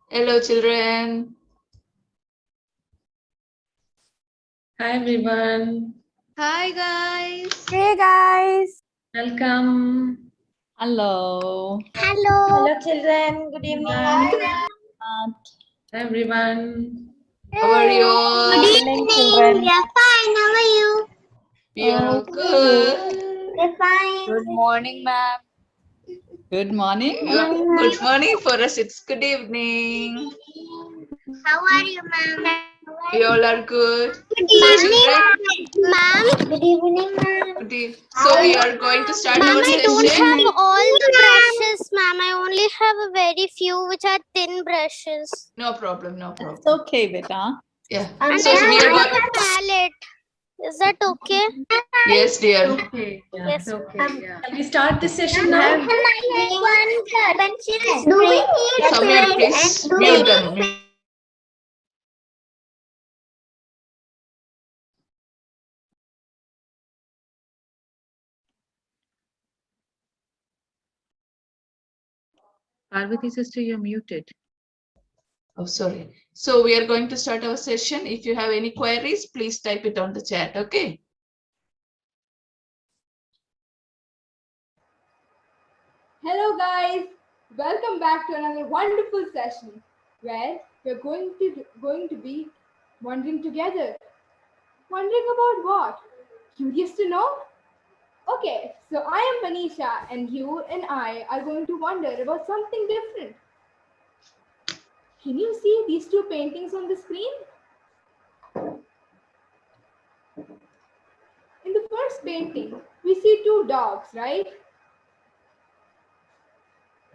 Hello, children. Hi everyone. Hi, guys. Hey guys. Welcome. Hello. Hello. Hello children, good evening. Hi everyone. How are you all? Good evening, children. We are fine. How are you? We are all good. We're fine. Good morning, ma'am. Good morning. Good morning for us. It's good evening. How are you, ma'am? We all are good. Good So, evening, children, ma'am. Good evening, ma'am. so we are going to start Ma'am, our I don't session. have all the brushes, ma'am. I only have a very few which are thin brushes. No problem. No It's problem. okay, beta. Yeah. And So I we are don't have going. a palette. Is that okay? Yes, dear. Okay. Yeah, Yes. it's okay. Yeah. Can we start this session now? Do we need Samir, please mute them. Parvati sister, you're muted. Oh, sorry. So we are going to start our session. If you have any queries, please type it on the chat. Okay. Hello guys, welcome back to another wonderful session where we're going to be wondering together. Wondering about what? Curious to know? Okay, so I am Manisha and you and I are going to wonder about something different. Can you see these two paintings on the screen? In the first painting, we see two dogs, right?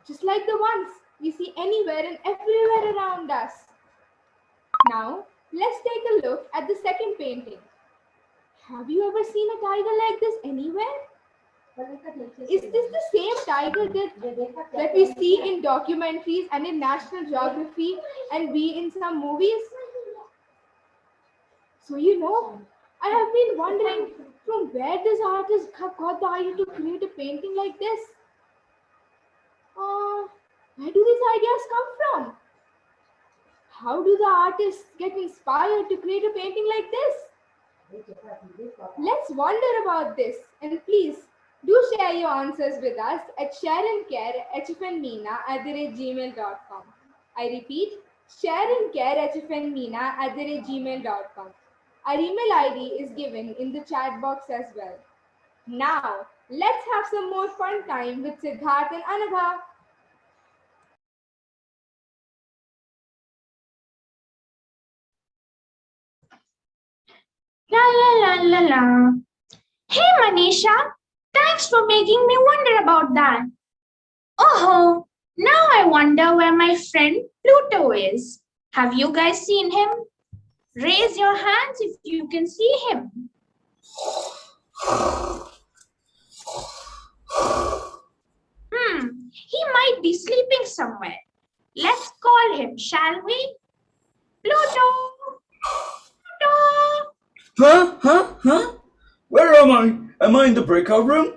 Just like the ones we see anywhere and everywhere around us. Now, let's take a look at the second painting. Have you ever seen a tiger like this anywhere? Is this the same tiger that we see in documentaries and in National Geography and we in some movies? So I have been wondering from where this artist have got the idea to create a painting like this. Where do these ideas come from? How do the artists get inspired to create a painting like this? Let's wonder about this and please do share your answers with us at shareandcarehfnmeena@gmail.com. I repeat, shareandcarehfnmeena@gmail.com. Our email ID is given in the chat box as well. Now, let's have some more fun time with Siddharth and Anagha. La la la la la. Hey Manisha, thanks for making me wonder about that. Oh, now I wonder where my friend Pluto is. Have you guys seen him? Raise your hands if you can see him. He might be sleeping somewhere. Let's call him, shall we? Pluto! Pluto! Huh? Where am I? Am I in the breakout room?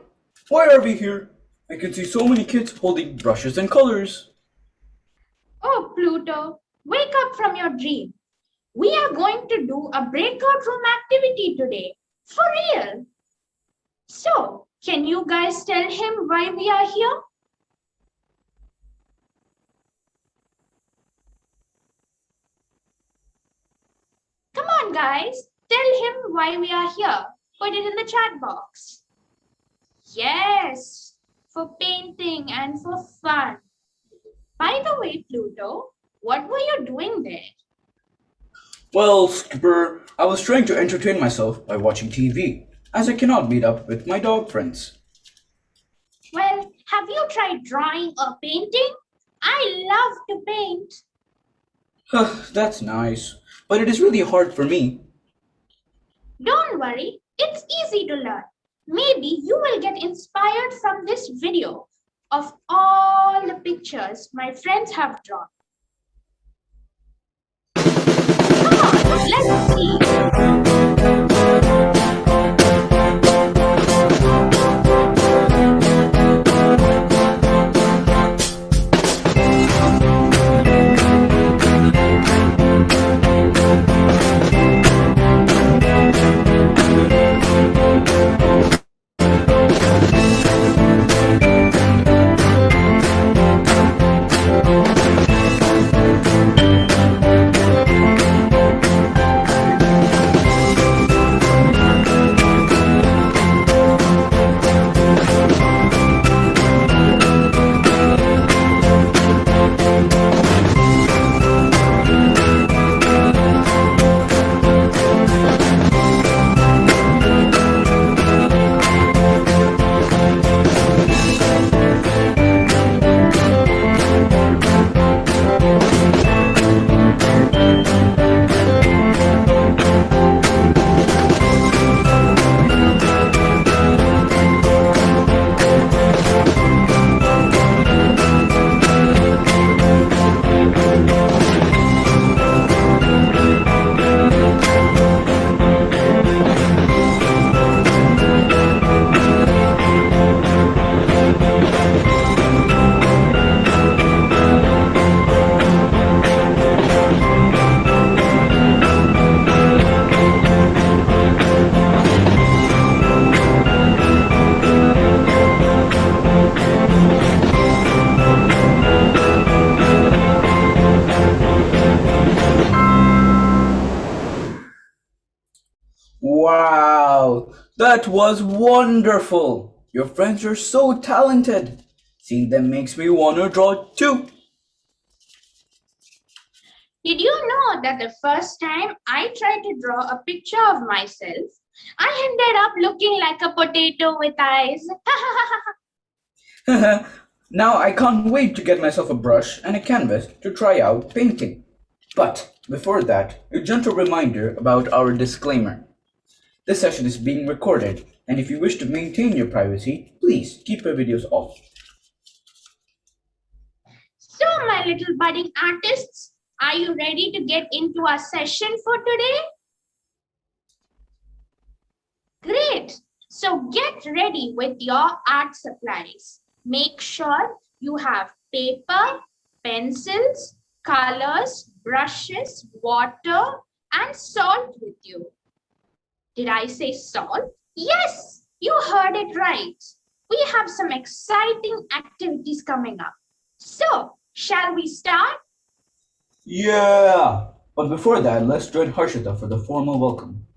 Why are we here? I can see so many kids holding brushes and colors. Oh, Pluto, wake up from your dream. We are going to do a breakout room activity today. For real. So, can you guys tell him why we are here? Come on, guys. Tell him why we are here. Put it in the chat box. Yes, for painting and for fun. By the way, Pluto, what were you doing there? Well, Skipper, I was trying to entertain myself by watching TV, as I cannot meet up with my dog friends. Well, have you tried drawing or painting? I love to paint. That's nice, but it is really hard for me. Don't worry, it's easy to learn. Maybe you will get inspired from this video of all the pictures my friends have drawn. Come on, let's see. That was wonderful! Your friends are so talented! Seeing them makes me want to draw too! Did you know that the first time I tried to draw a picture of myself, I ended up looking like a potato with eyes? Now I can't wait to get myself a brush and a canvas to try out painting. But before that, a gentle reminder about our disclaimer. This session is being recorded, and if you wish to maintain your privacy, please keep your videos off. So, my little budding artists, are you ready to get into our session for today? Great! So, get ready with your art supplies. Make sure you have paper, pencils, colors, brushes, water, and salt with you. Did I say salt? Yes, you heard it right. We have some exciting activities coming up. So, shall we start? Yeah! But before that, let's join Harshita for the formal welcome.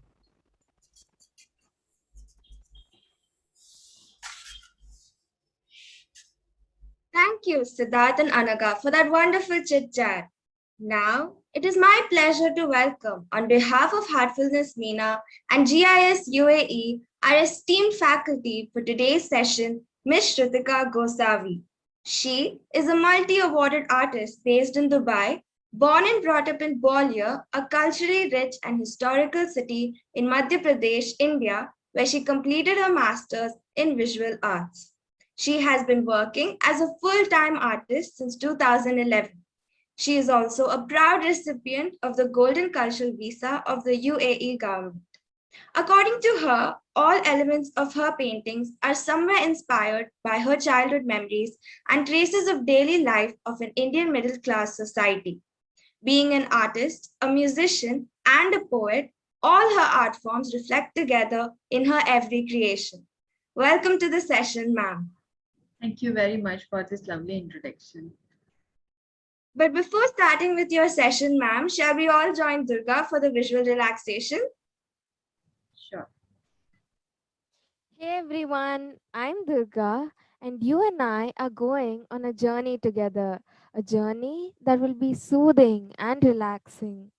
Thank you, Siddharth and Anaga, for that wonderful chit chat. Now, it is my pleasure to welcome, on behalf of Heartfulness MENA and GIS UAE, our esteemed faculty for today's session, Ms. Shrutika Gosavi. She is a multi awarded artist based in Dubai, born and brought up in Gwalior, a culturally rich and historical city in Madhya Pradesh, India, where she completed her master's in visual arts. She has been working as a full-time artist since 2011. She is also a proud recipient of the Golden Cultural Visa of the UAE government. According to her, all elements of her paintings are somewhere inspired by her childhood memories and traces of daily life of an Indian middle-class society. Being an artist, a musician, and a poet, all her art forms reflect together in her every creation. Welcome to the session, ma'am. Thank you very much for this lovely introduction. But before starting with your session, ma'am, shall we all join Durga for the visual relaxation? Sure. Hey everyone, I'm Durga, and you and I are going on a journey together. A journey that will be soothing and relaxing.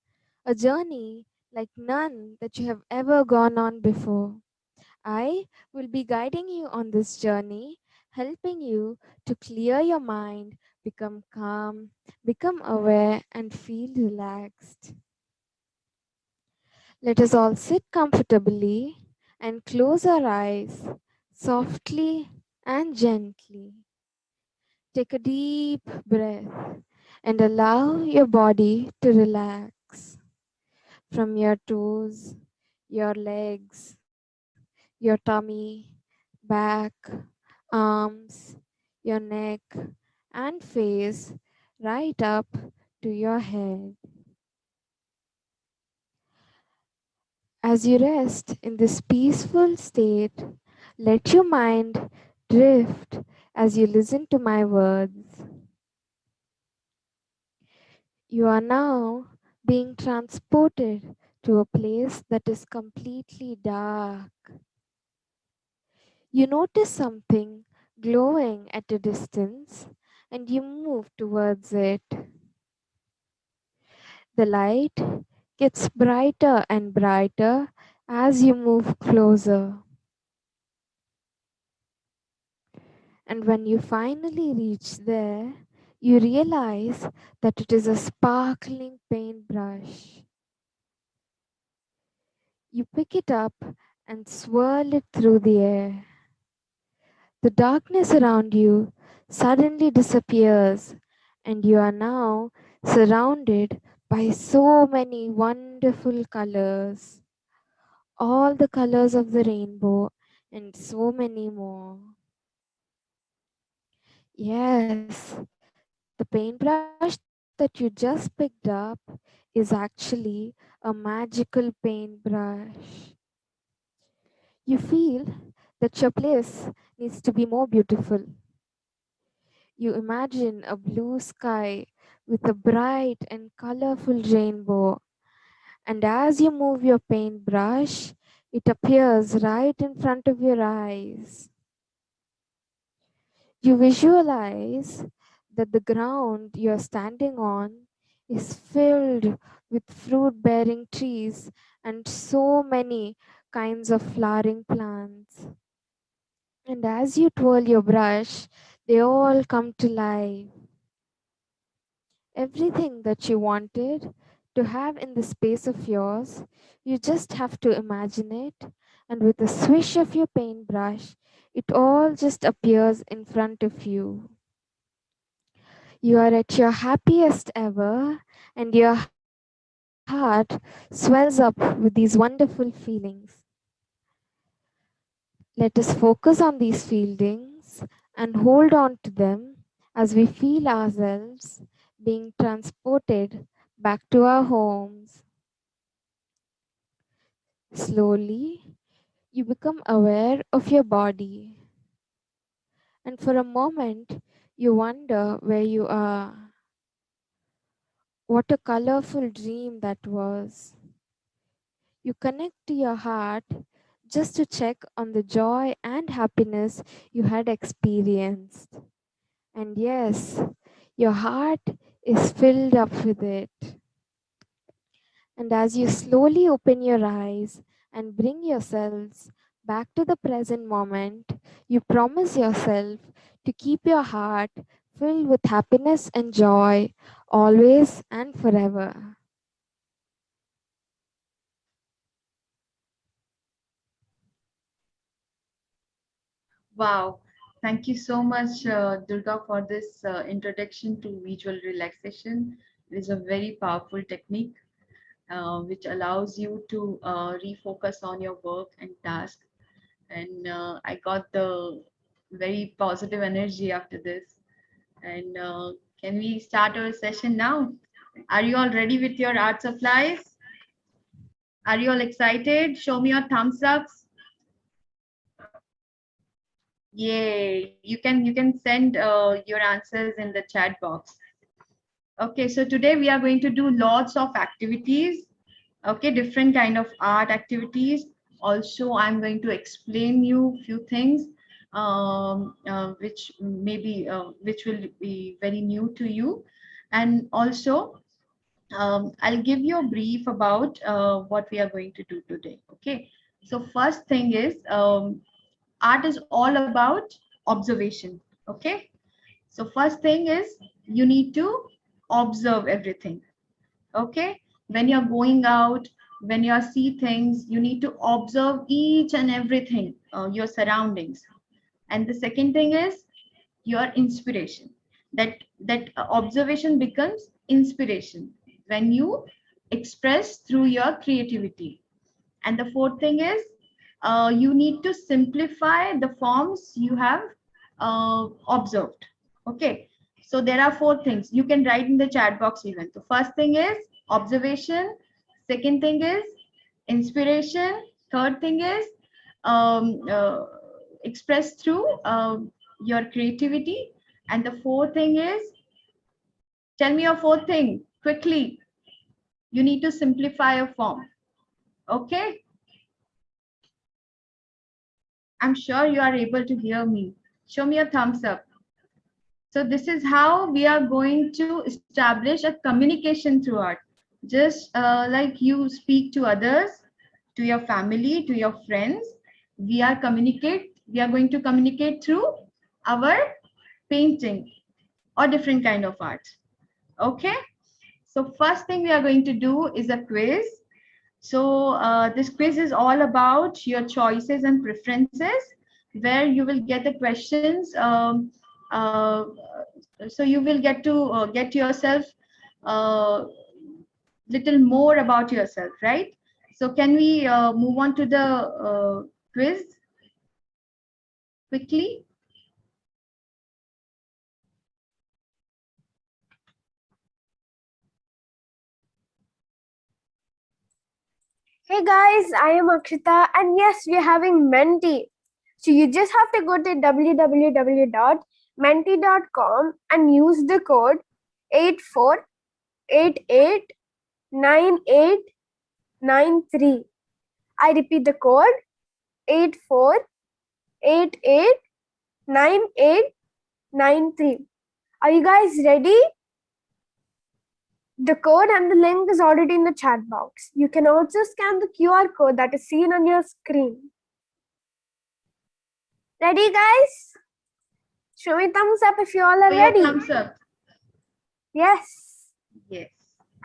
A journey like none that you have ever gone on before. I will be guiding you on this journey, helping you to clear your mind, become calm, become aware, and feel relaxed. Let us all sit comfortably and close our eyes softly and gently. Take a deep breath and allow your body to relax from your toes, your legs, your tummy, back, arms, your neck, and face right up to your head. As you rest in this peaceful state, let your mind drift as you listen to my words. You are now being transported to a place that is completely dark. You notice something glowing at a distance and you move towards it. The light gets brighter and brighter as you move closer. And when you finally reach there, you realize that it is a sparkling paintbrush. You pick it up and swirl it through the air. The darkness around you suddenly disappears, and you are now surrounded by so many wonderful colors. All the colors of the rainbow, and so many more. Yes, the paintbrush that you just picked up is actually a magical paintbrush. You feel that your place needs to be more beautiful. You imagine a blue sky with a bright and colorful rainbow. And as you move your paintbrush, It appears right in front of your eyes. You visualize that the ground you are standing on is filled with fruit bearing trees and so many kinds of flowering plants. And as you twirl your brush, they all come to life. Everything that you wanted to have in the space of yours, you just have to imagine it, and with a swish of your paintbrush, it all just appears in front of you. You are at your happiest ever, and your heart swells up with these wonderful feelings. Let us focus on these feelings and hold on to them as we feel ourselves being transported back to our homes. Slowly, you become aware of your body, and for a moment, you wonder where you are. What a colorful dream that was. You connect to your heart just to check on the joy and happiness you had experienced. And yes, your heart is filled up with it. And as you slowly open your eyes and bring yourselves back to the present moment, you promise yourself to keep your heart filled with happiness and joy always and forever. Wow. Thank you so much, Durga, for this introduction to visual relaxation. It is a very powerful technique which allows you to refocus on your work and task. And I got the very positive energy after this. And can we start our session now? Are you all ready with your art supplies? Are you all excited? Show me your thumbs ups. Yay! You can send your answers in the chat box. Okay, so today we are going to do lots of activities. Okay, different kind of art activities. Also, I'm going to explain you few things which maybe which will be very new to you, and also I'll give you a brief about what we are going to do today. Okay, so first thing is art is all about observation. Okay, so first thing is you need to observe everything. Okay, when you're going out, when you see things, you need to observe each and everything, your surroundings. And the second thing is your inspiration. That observation becomes inspiration when you express through your creativity. And the fourth thing is you need to simplify the forms you have observed. Okay, so there are four things you can write in the chat box even. The first thing is observation, second thing is inspiration, third thing is um, uh, expressed through your creativity, and the fourth thing is, tell me your fourth thing quickly. You need to simplify a form. Okay, I'm sure you are able to hear me. Show me a thumbs up. So this is how we are going to establish a communication through art. Just like you speak to others, to your family, to your friends, we are going to communicate through our painting or different kind of art. Okay. So first thing we are going to do is a quiz. So this quiz is all about your choices and preferences, where you will get the questions. So you will get to get yourself little more about yourself, right? So can we move on to the quiz quickly? Hey guys, I am Akshita, and yes, we are having Menti. So you just have to go to www.menti.com and use the code 84889893. I repeat the code 84889893. Are you guys ready? The code and the link is already in the chat box. You can also scan the QR code that is seen on your screen. Ready, guys? Show me thumbs up if you all are ready. Thumbs up. Yes. Yes.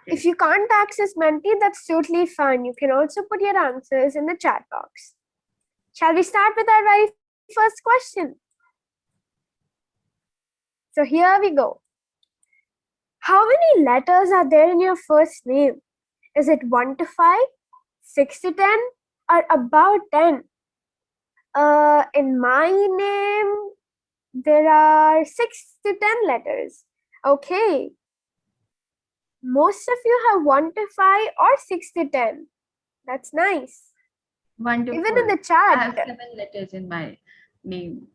If you can't access Menti, that's totally fine. You can also put your answers in the chat box. Shall we start with our very first question? So here we go. How many letters are there in your first name? Is it 1 to 5, 6 to 10, or about 10? In my name, there are 6 to 10 letters. Okay. Most of you have 1 to 5 or 6 to 10. That's nice. Wonderful. Even in the chat. I have 7 letters in my name.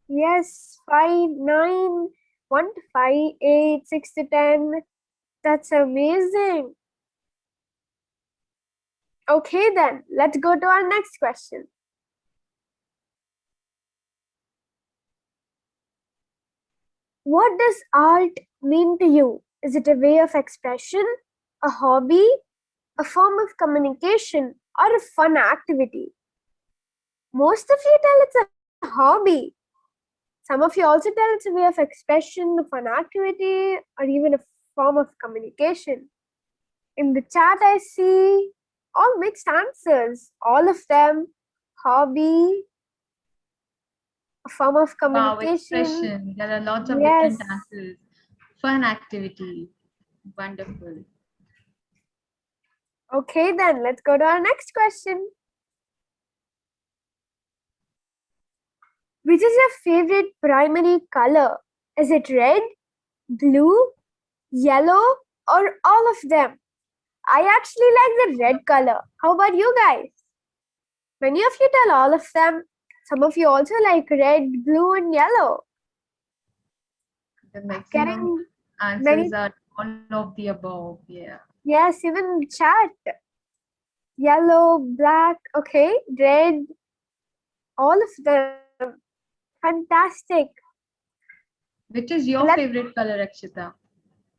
Yes, 5, 9, 1 to 5, 8, 6 to 10. That's amazing. Okay, then let's go to our next question. What does art mean to you? Is it a way of expression, a hobby, a form of communication, or a fun activity? Most of you tell it's a hobby. Some of you also tell it's a way of expression, a fun activity, or even a form of communication. In the chat, I see all mixed answers. All of them, hobby, a form of Wow, communication. expression. There are lots of different answers. Fun activity. Wonderful. Okay, then let's go to our next question. Which is your favorite primary color? Is it red, blue, yellow, or all of them? I actually like the red color. How about you guys? Many of you tell all of them. Some of you also like red, blue, and yellow. The maximum answers are all of the above. Yeah. Yes, even chat. Yellow, black, okay, red, all of them. Fantastic. Which is your favorite color, Akshita?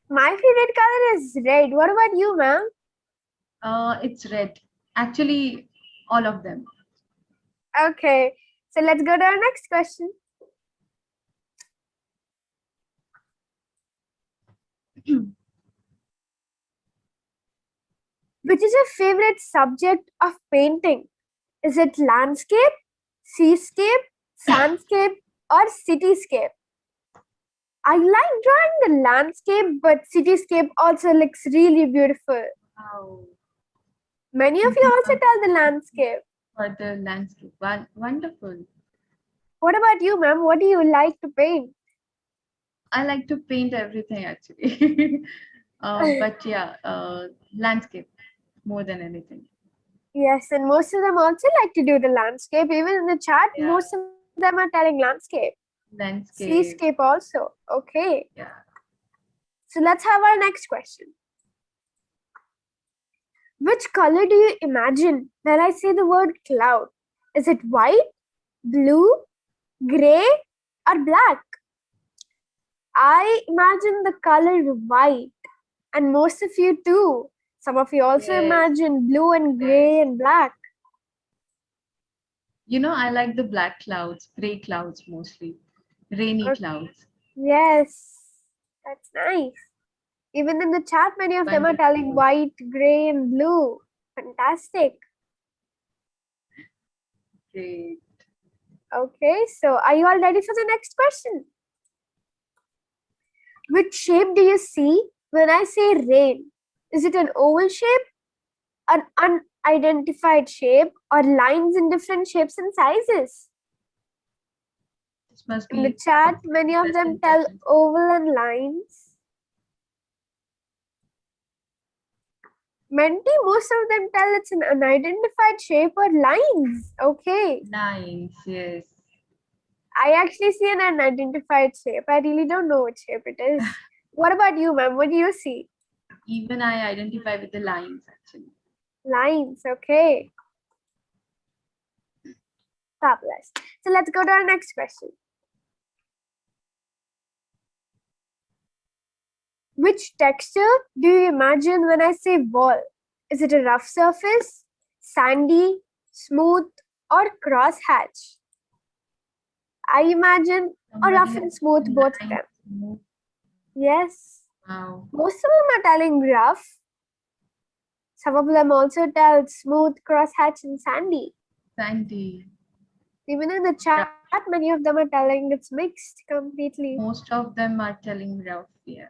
My favorite color is red. What about you, ma'am? It's red. Actually, all of them. Okay, so let's go to our next question. Which is your favorite subject of painting? Is it landscape, seascape, sandscape, or cityscape? I like drawing the landscape, but cityscape also looks really beautiful. Wow. Many of you also tell the landscape. For the landscape. Wonderful. What about you, ma'am? What do you like to paint? I like to paint everything actually. But yeah, landscape more than anything. Yes, and most of them also like to do the landscape. Even in the chat, most of them are telling landscape. Landscape. Seascape also. Okay. Yeah. So let's have our next question. Which color do you imagine when I say the word cloud? Is it white, blue, gray, or black? I imagine the color white, and most of you too. Some of you also imagine blue and gray and black. You know, I like the black clouds, gray clouds mostly, rainy clouds. Yes, that's nice. Even in the chat, many of them are telling white, gray, and blue. Fantastic. Great. Okay, so are you all ready for the next question? Which shape do you see when I say rain? Is it an oval shape, an unidentified shape, or lines in different shapes and sizes? This must be in the chat, many of them tell oval and lines. Menti, most of them tell it's an unidentified shape or lines. Okay. Lines, yes. I actually see an unidentified shape. I really don't know what shape it is. What about you, ma'am? What do you see? Even I identify with the lines, actually. Lines, okay. Fabulous. So let's go to our next question. Which texture do you imagine when I say wall? Is it a rough surface, sandy, smooth, or crosshatch? I imagine a rough and smooth, both of them. Yes. Wow. Most of them are telling rough. Some of them also tell smooth, crosshatch, and sandy. Sandy. Even in the chat, many of them are telling it's mixed completely. Most of them are telling rough. Yeah.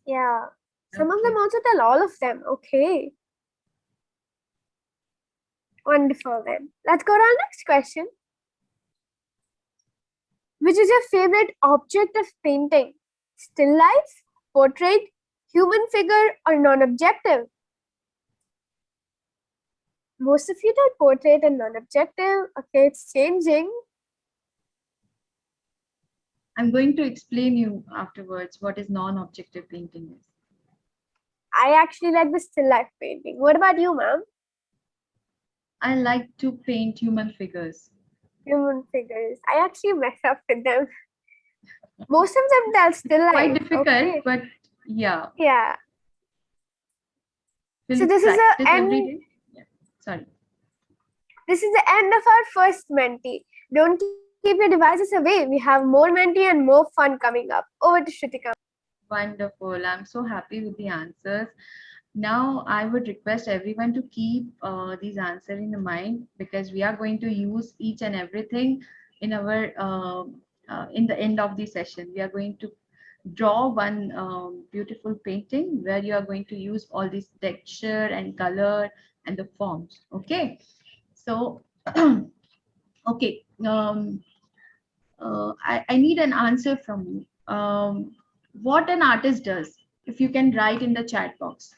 Yeah. Some of Okay. them also tell all of them. Okay. Wonderful then. Let's go to our next question. Which is your favorite object of painting? Still life, portrait, human figure, or non-objective? Most of you tell portrait and non-objective. Okay, it's changing. I'm going to explain you afterwards what is non-objective painting is. I actually like the still life painting. What about you, ma'am? I like to paint human figures. Human figures. I actually mess up with them. Most of them tell still life. Quite difficult, okay. but yeah. Yeah. Will So you this is the practice every end. day? Yeah. Sorry. This is the end of our first Menti. Don't keep your devices away. We have more Menti and more fun coming up. Over to Shrutika. Wonderful. I'm so happy with the answers. Now, I would request everyone to keep these answers in the mind, because we are going to use each and everything in our in the end of the session. We are going to draw one beautiful painting where you are going to use all this texture and color and the forms. Okay. So, okay. I need an answer from you. What an artist does, if you can write in the chat box.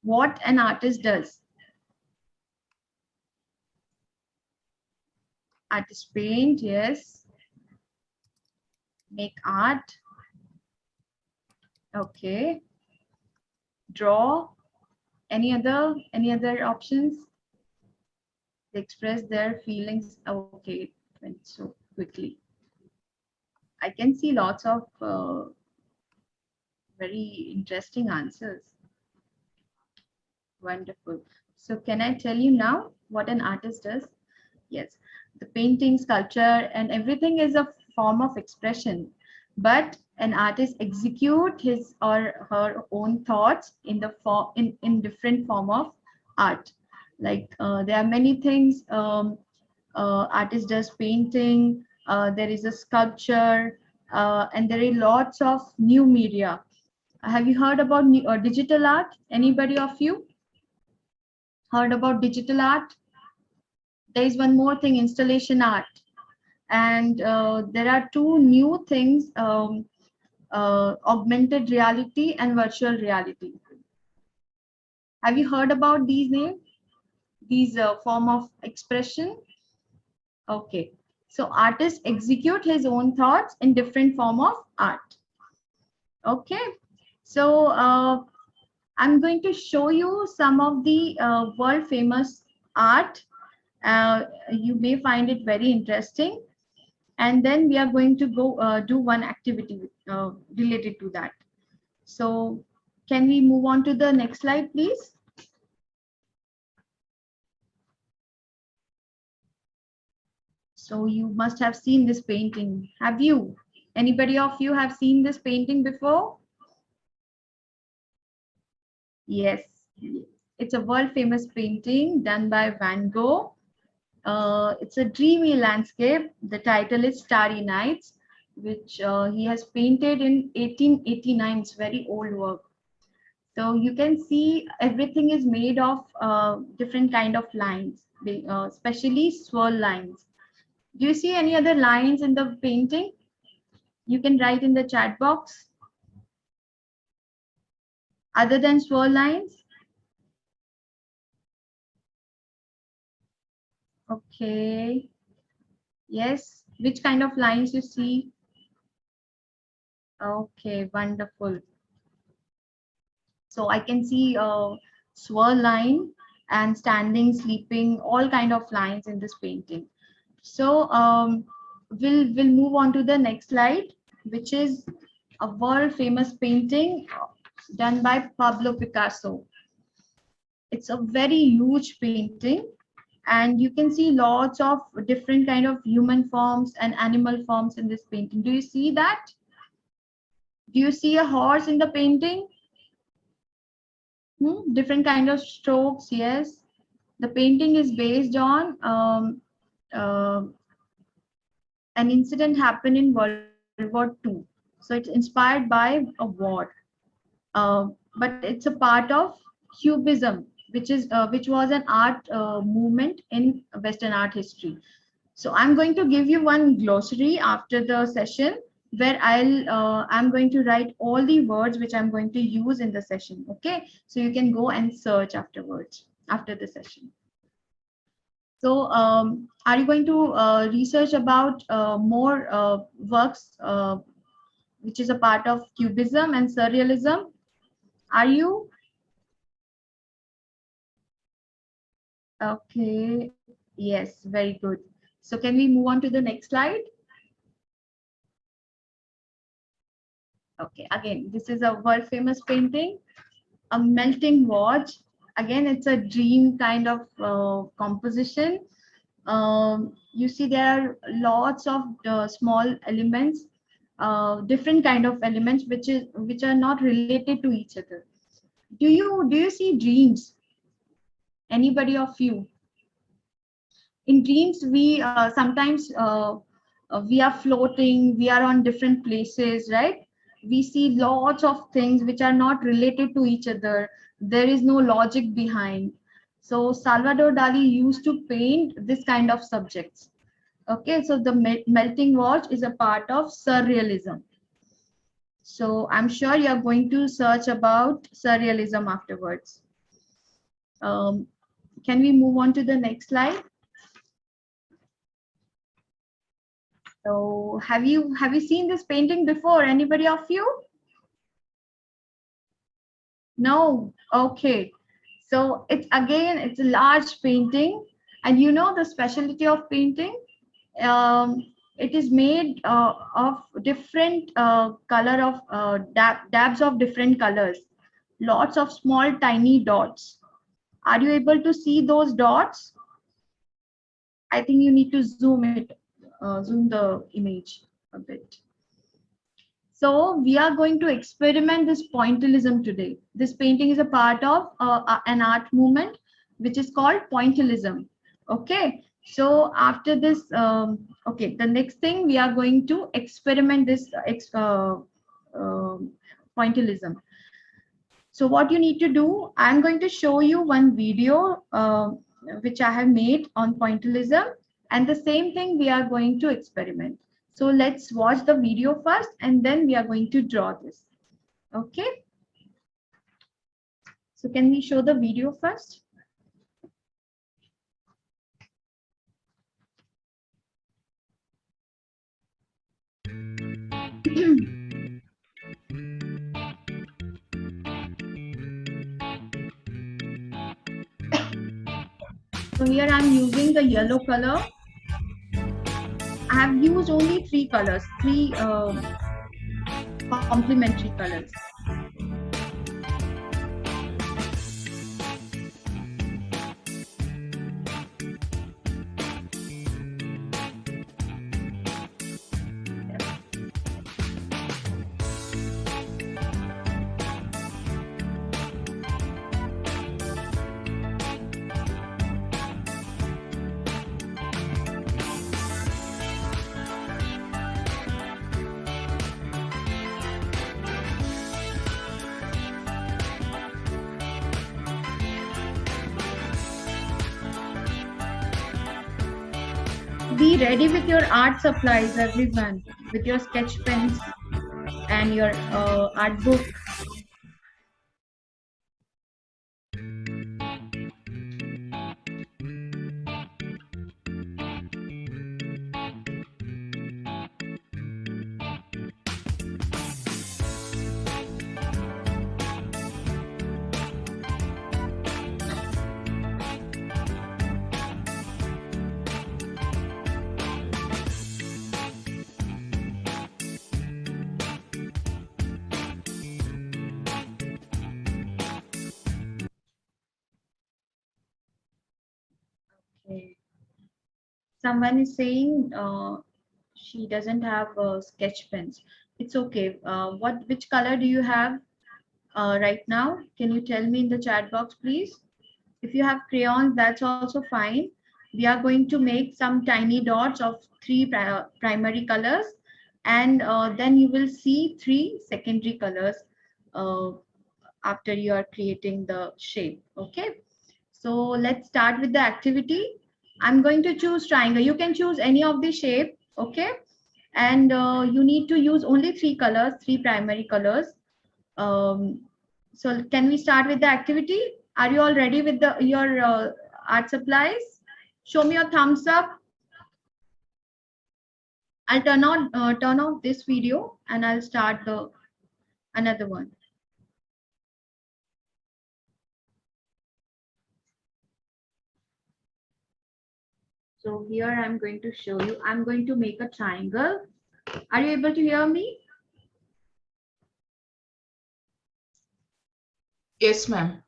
What an artist does. Artist paint, yes. Make art. Okay. Draw. Any other options? They express their feelings. Okay, it went so quickly. I can see lots of very interesting answers. Wonderful. So can I tell you now what an artist does? Yes, the painting, sculpture, and everything is a form of expression. But an artist execute his or her own thoughts in the form in different form of art. Like there are many things. Artist does painting. There is a sculpture, and there are lots of new media. Have you heard about digital art? Anybody of you heard about digital art? There is one more thing, installation art. And there are two new things, augmented reality and virtual reality. Have you heard about these names? These form of expression? Okay. So artist execute his own thoughts in different form of art. Okay. So I'm going to show you some of the world famous art. You may find it very interesting. And then we are going to go do one activity related to that. So can we move on to the next slide, please? So you must have seen this painting. Have you? Anybody of you have seen this painting before? Yes. It's a world famous painting done by Van Gogh. It's a dreamy landscape. The title is Starry Nights, which he has painted in 1889. It's very old work. So you can see everything is made of different kind of lines, especially swirl lines. Do you see any other lines in the painting? You can write in the chat box. Other than swirl lines? Okay. Yes. Which kind of lines you see? Okay, wonderful. So I can see a swirl line and standing, sleeping, all kind of lines in this painting. So we'll move on to the next slide, which is a world famous painting done by Pablo Picasso. It's a very huge painting, and you can see lots of different kind of human forms and animal forms in this painting. Do you see that? Do you see a horse in the painting? Different kind of strokes. Yes, the painting is based on uh, an incident happened in World War II. So it's inspired by a war. But it's a part of Cubism, which was an art movement in Western art history. So I'm going to give you one glossary after the session, where I'm going to write all the words which I'm going to use in the session. Okay, so you can go and search afterwards after the session. So are you going to research about more works which is a part of Cubism and Surrealism? Are you? Okay, yes, very good. So can we move on to the next slide? Okay, again, this is a world famous painting, a melting watch. Again, it's a dream kind of composition. You see there are lots of small elements, different kind of elements which are not related to each other. Do you see dreams? Anybody of you? In dreams, we sometimes we are floating, we are on different places, right? We see lots of things which are not related to each other. There is no logic behind. So Salvador Dali used to paint this kind of subjects. Okay, so the melting watch is a part of surrealism. So I'm sure you're going to search about surrealism afterwards. Can we move on to the next slide? So have you seen this painting before? Anybody of you? No. Okay. So it's a large painting, and you know the specialty of painting. It is made of different color of dabs of different colors. Lots of small tiny dots. Are you able to see those dots? I think you need to zoom the image a bit. So we are going to experiment this pointillism today. This painting is a part of an art movement which is called pointillism. Okay. So after this, okay, the next thing we are going to experiment this pointillism. So what you need to do, I'm going to show you one video which I have made on pointillism, and the same thing we are going to experiment. So let's watch the video first, and then we are going to draw this. Okay. So can we show the video first? So here I'm using the yellow color. I have used only three colors, three complementary colors. Be ready with your art supplies, everyone, with your sketch pens and your art book. Okay. Someone is saying she doesn't have sketch pens. It's okay. Which color do you have right now? Can you tell me in the chat box, please? If you have crayons, that's also fine. We are going to make some tiny dots of three primary colors, and then you will see three secondary colors uh, after you are creating the shape. Okay, so let's start with the activity. I'm going to choose triangle. You can choose any of the shape. Okay, and you need to use only three colors, three primary colors. So can we start with the activity? Are you all ready with your art supplies? Show me your thumbs up. I'll turn off this video and I'll start the another one. So here I'm going to show you. I'm going to make a triangle. Are you able to hear me? Yes, ma'am.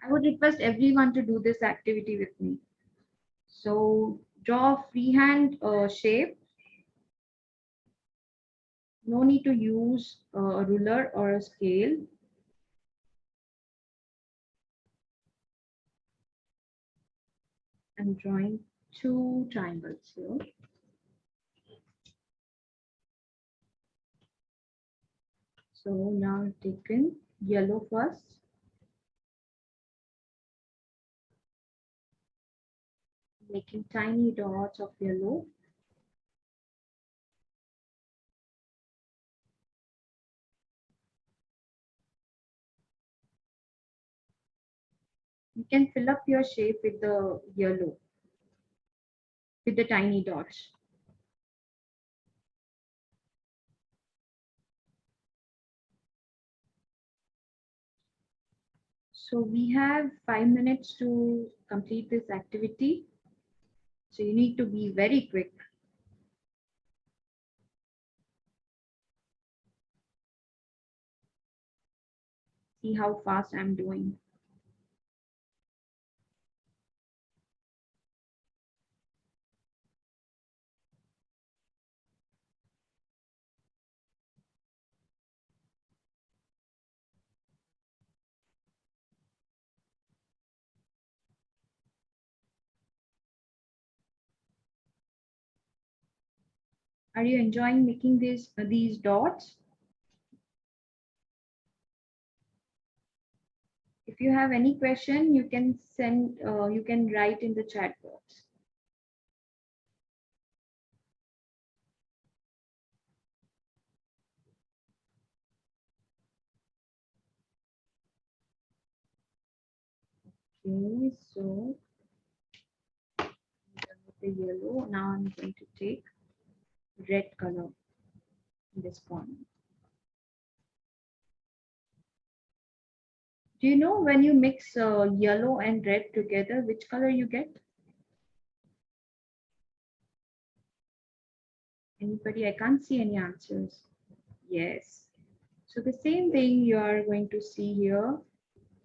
I would request everyone to do this activity with me. So draw a freehand shape. No need to use a ruler or a scale. I'm drawing two triangles here. So now I've taken yellow first. Making tiny dots of yellow. You can fill up your shape with the yellow, with the tiny dots. So we have 5 minutes to complete this activity. So you need to be very quick. See how fast I'm doing. Are you enjoying making these dots? If you have any question, you can send, you can write in the chat box. Okay, so the yellow. Now I'm going to take red color in this corner. Do you know when you mix yellow and red together, which color you get? Anybody? I can't see any answers. Yes. So the same thing you are going to see here.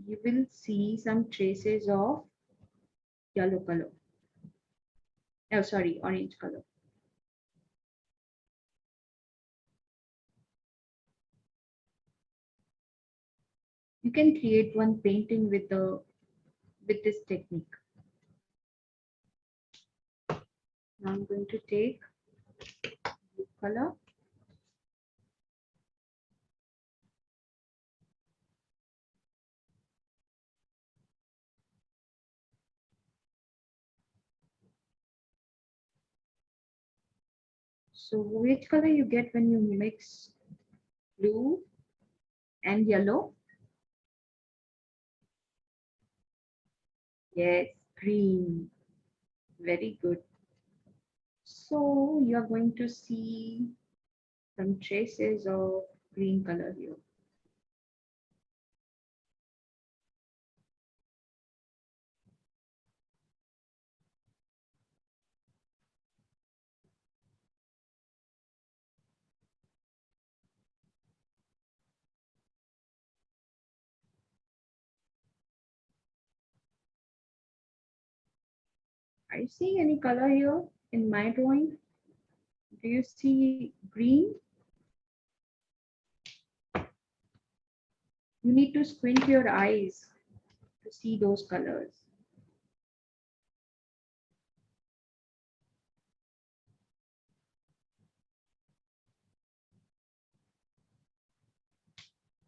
You will see some traces of yellow color. Oh, sorry, orange color. You can create one painting with this technique. Now I'm going to take blue color. So which color you get when you mix blue and yellow? Yes, green. Very good. So you are going to see some traces of green color here. Are you seeing any color here in my drawing? Do you see green? You need to squint your eyes to see those colors.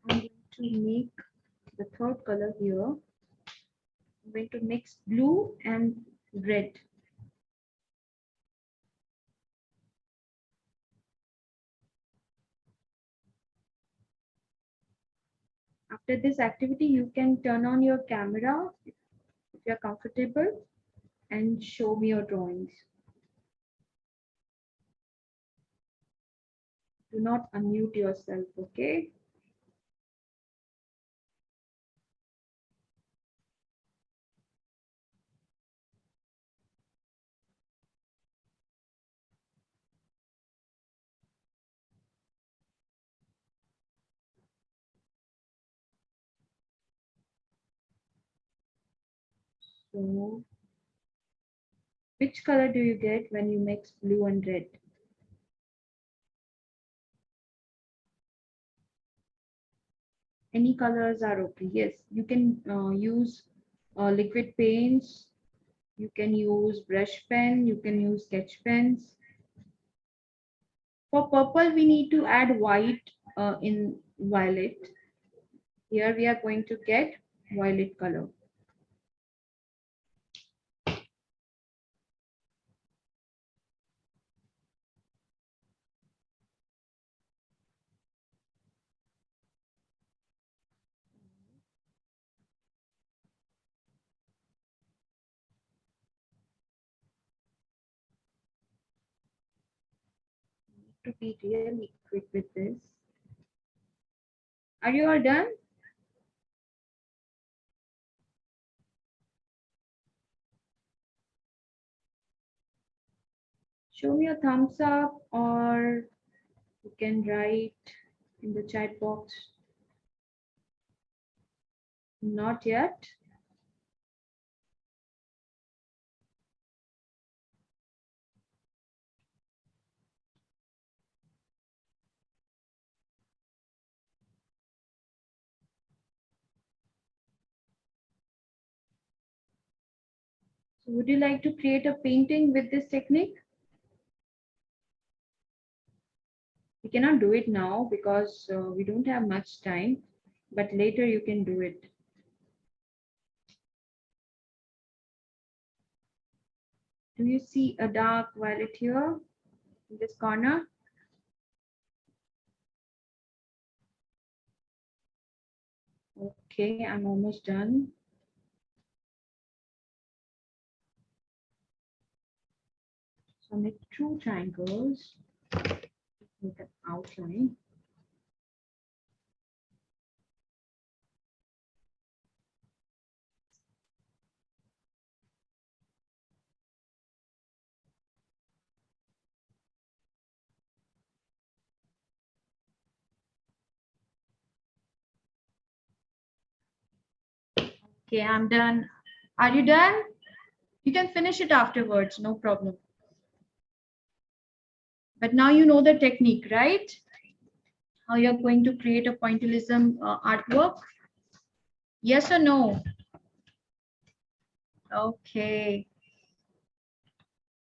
I'm going to make the third color here. I'm going to mix blue and red. After this activity, you can turn on your camera if you're comfortable and show me your drawings. Do not unmute yourself, okay? So, which color do you get when you mix blue and red? Any colors are okay. Yes, you can use liquid paints. You can use brush pen. You can use sketch pens. For purple, we need to add white in violet. Here we are going to get violet color. To be really quick with this. Are you all done? Show me a thumbs up, or you can write in the chat box. Not yet. So would you like to create a painting with this technique? We cannot do it now because we don't have much time, but later you can do it. Do you see a dark violet here in this corner? Okay, I'm almost done. So make two triangles with an outline. Okay, I'm done. Are you done? You can finish it afterwards, no problem. But now you know the technique, right? How you're going to create a pointillism artwork? Yes or no? Okay.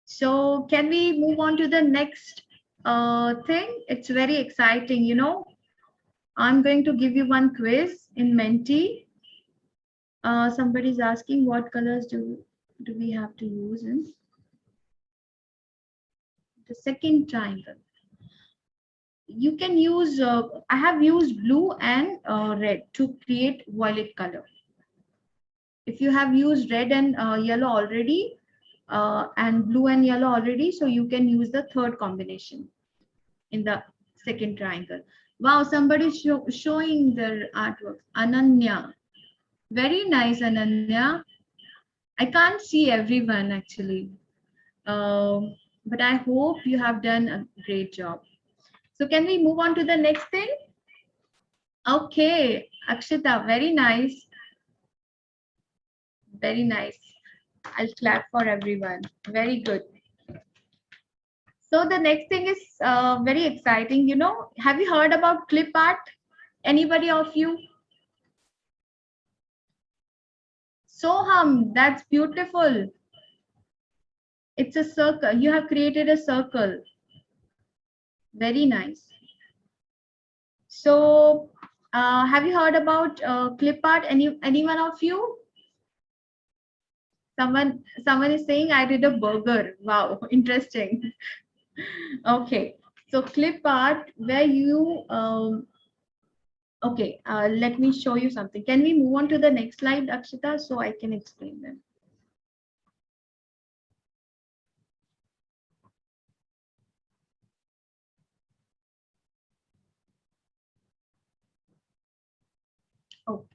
So can we move on to the next thing? It's very exciting, you know. I'm going to give you one quiz in Menti. Somebody's asking what colors do we have to use in the second triangle. You can use, I have used blue and red to create violet color. If you have used red and yellow already, and blue and yellow already, so you can use the third combination in the second triangle. Wow, somebody's showing their artworks. Ananya. Very nice, Ananya. I can't see everyone actually. But I hope you have done a great job. So can we move on to the next thing? Okay, Akshita, very nice. Very nice. I'll clap for everyone. Very good. So the next thing is very exciting. You know, have you heard about clip art? Anybody of you? Soham, that's beautiful. It's a circle. You have created a circle. Very nice. So, have you heard about clip art? Anyone of you? Someone is saying I did a burger. Wow, interesting. Okay, so clip art where you okay, let me show you something. Can we move on to the next slide, Akshita, so I can explain them? Oh,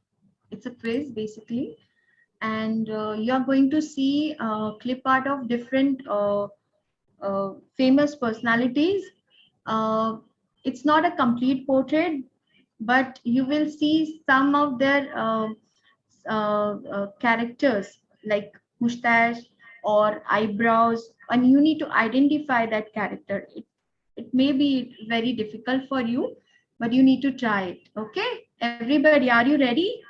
it's a quiz basically, and you are going to see clip art of different famous personalities. It's not a complete portrait, but you will see some of their characters like mustache or eyebrows, and you need to identify that character. It may be very difficult for you, but you need to try it. Okay, everybody, are you ready?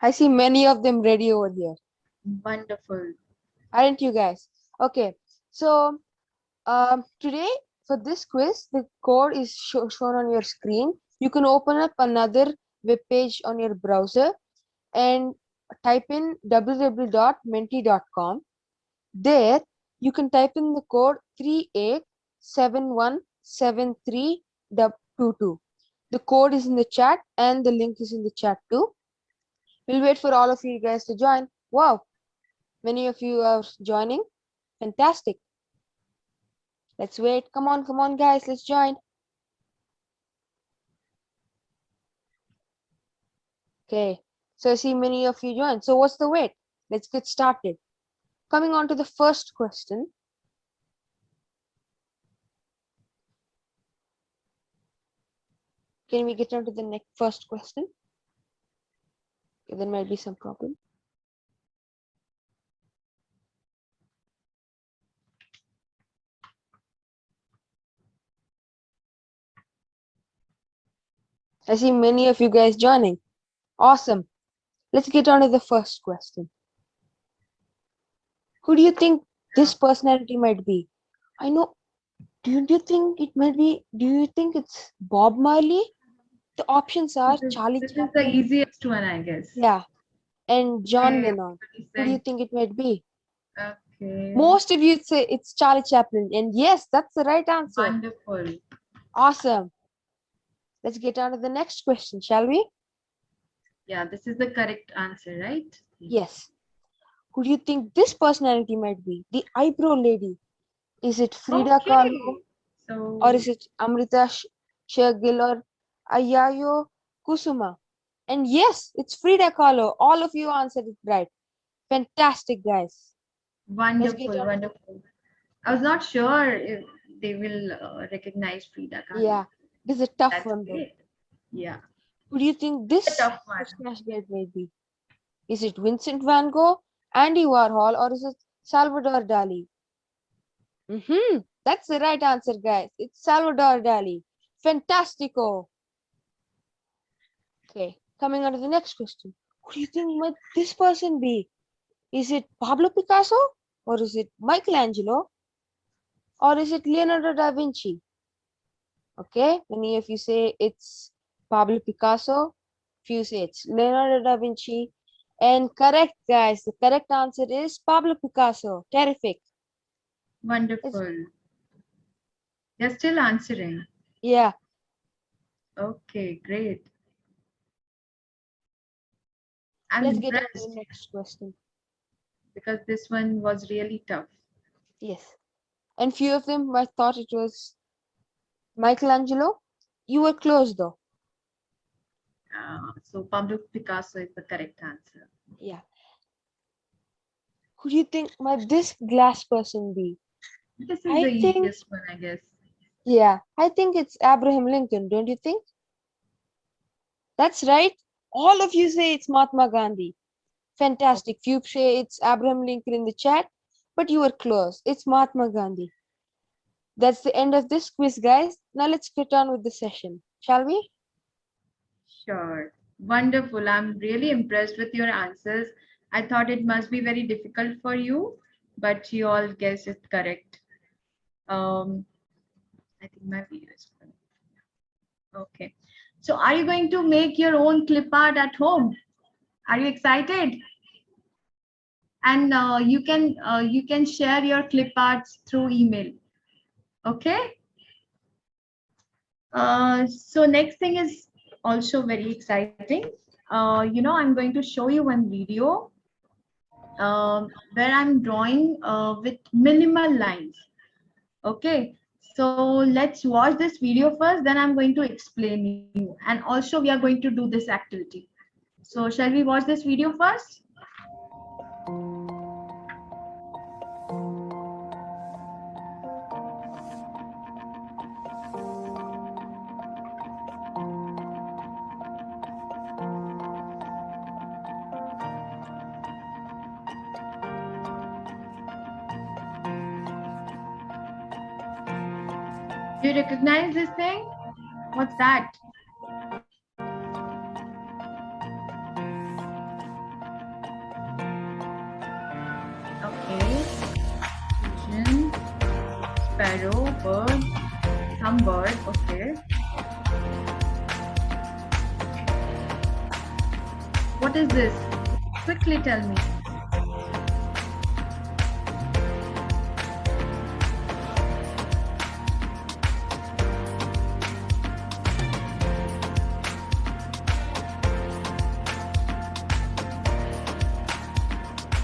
I see many of them ready over here. Wonderful. Aren't you guys? Okay, so today for this quiz, the code is shown on your screen. You can open up another web page on your browser and type in www.menti.com. There, you can type in the code 38717322. The code is in the chat and the link is in the chat too. We'll wait for all of you guys to join. Wow, many of you are joining. Fantastic. Let's wait. Come on, guys. Let's join. Okay. So I see many of you joined. So what's the wait? Let's get started. Coming on to the first question. Can we get on to the next first question? Okay, there might be some problem. I see many of you guys joining. Awesome. Let's get on to the first question. Who do you think this personality might be? I know. Do you think it might be? Do you think it's Bob Marley? The options are Charlie This is the Chaplin. easiest one, I guess. Yeah. And John Okay, Lennon. Who do you think it might be? Okay. Most of you say it's Charlie Chaplin. And yes, that's the right answer. Wonderful. Awesome. Let's get on to the next question, shall we? Yeah, this is the correct answer, right? Yes. Who do you think this personality might be? The eyebrow lady. Is it Frida Kahlo? So, Or is it Amrita Shergill or Ayayo Kusuma? And yes, it's Frida Kahlo. All of you answered it right. Fantastic, guys. wonderful, wonderful. I was not sure if they will recognize Frida Kahlo. Yeah, this is a tough That's one though. great. Yeah. Who do you think this tough one. personality may be? Is it Vincent van Gogh, Andy Warhol, or is it Salvador Dali? That's the right answer, guys. It's Salvador Dali. Fantastico. Okay, coming on to the next question. Who do you think might this person be? Is it Pablo Picasso, or is it Michelangelo, or is it Leonardo da Vinci? Okay, many of you say it's Pablo Picasso. Few say it's Leonardo da Vinci. And correct, guys. The correct answer is Pablo Picasso. Terrific. Wonderful. They're still answering. Yeah. Okay, great. Let's get on to the next question. Because this one was really tough. Yes. And few of them might thought it was Michelangelo. You were close though. So Pablo Picasso is the correct answer. Yeah. Who do you think might this glass person be? This is the easiest one, I guess. Yeah, I think it's Abraham Lincoln, don't you think? That's right. All of you say it's Mahatma Gandhi. Fantastic. Few say it's Abraham Lincoln in the chat, but you were close. It's Mahatma Gandhi. That's the end of this quiz, guys. Now let's get on with the session, shall we? Sure. Wonderful. I'm really impressed with your answers. I thought it must be very difficult for you, but you all guessed it correct. I think my video is on. Okay. So are you going to make your own clip art at home? Are you excited? And you can share your clip arts through email. Okay. So next thing is also very exciting. I'm going to show you one video where I'm drawing with minimal lines. Okay, so let's watch this video first, then I'm going to explain you. And also we are going to do this activity. So shall we watch this video first? Do you recognize this thing? What's that? Okay. Pigeon, sparrow, bird, some bird. Okay. What is this? Quickly tell me.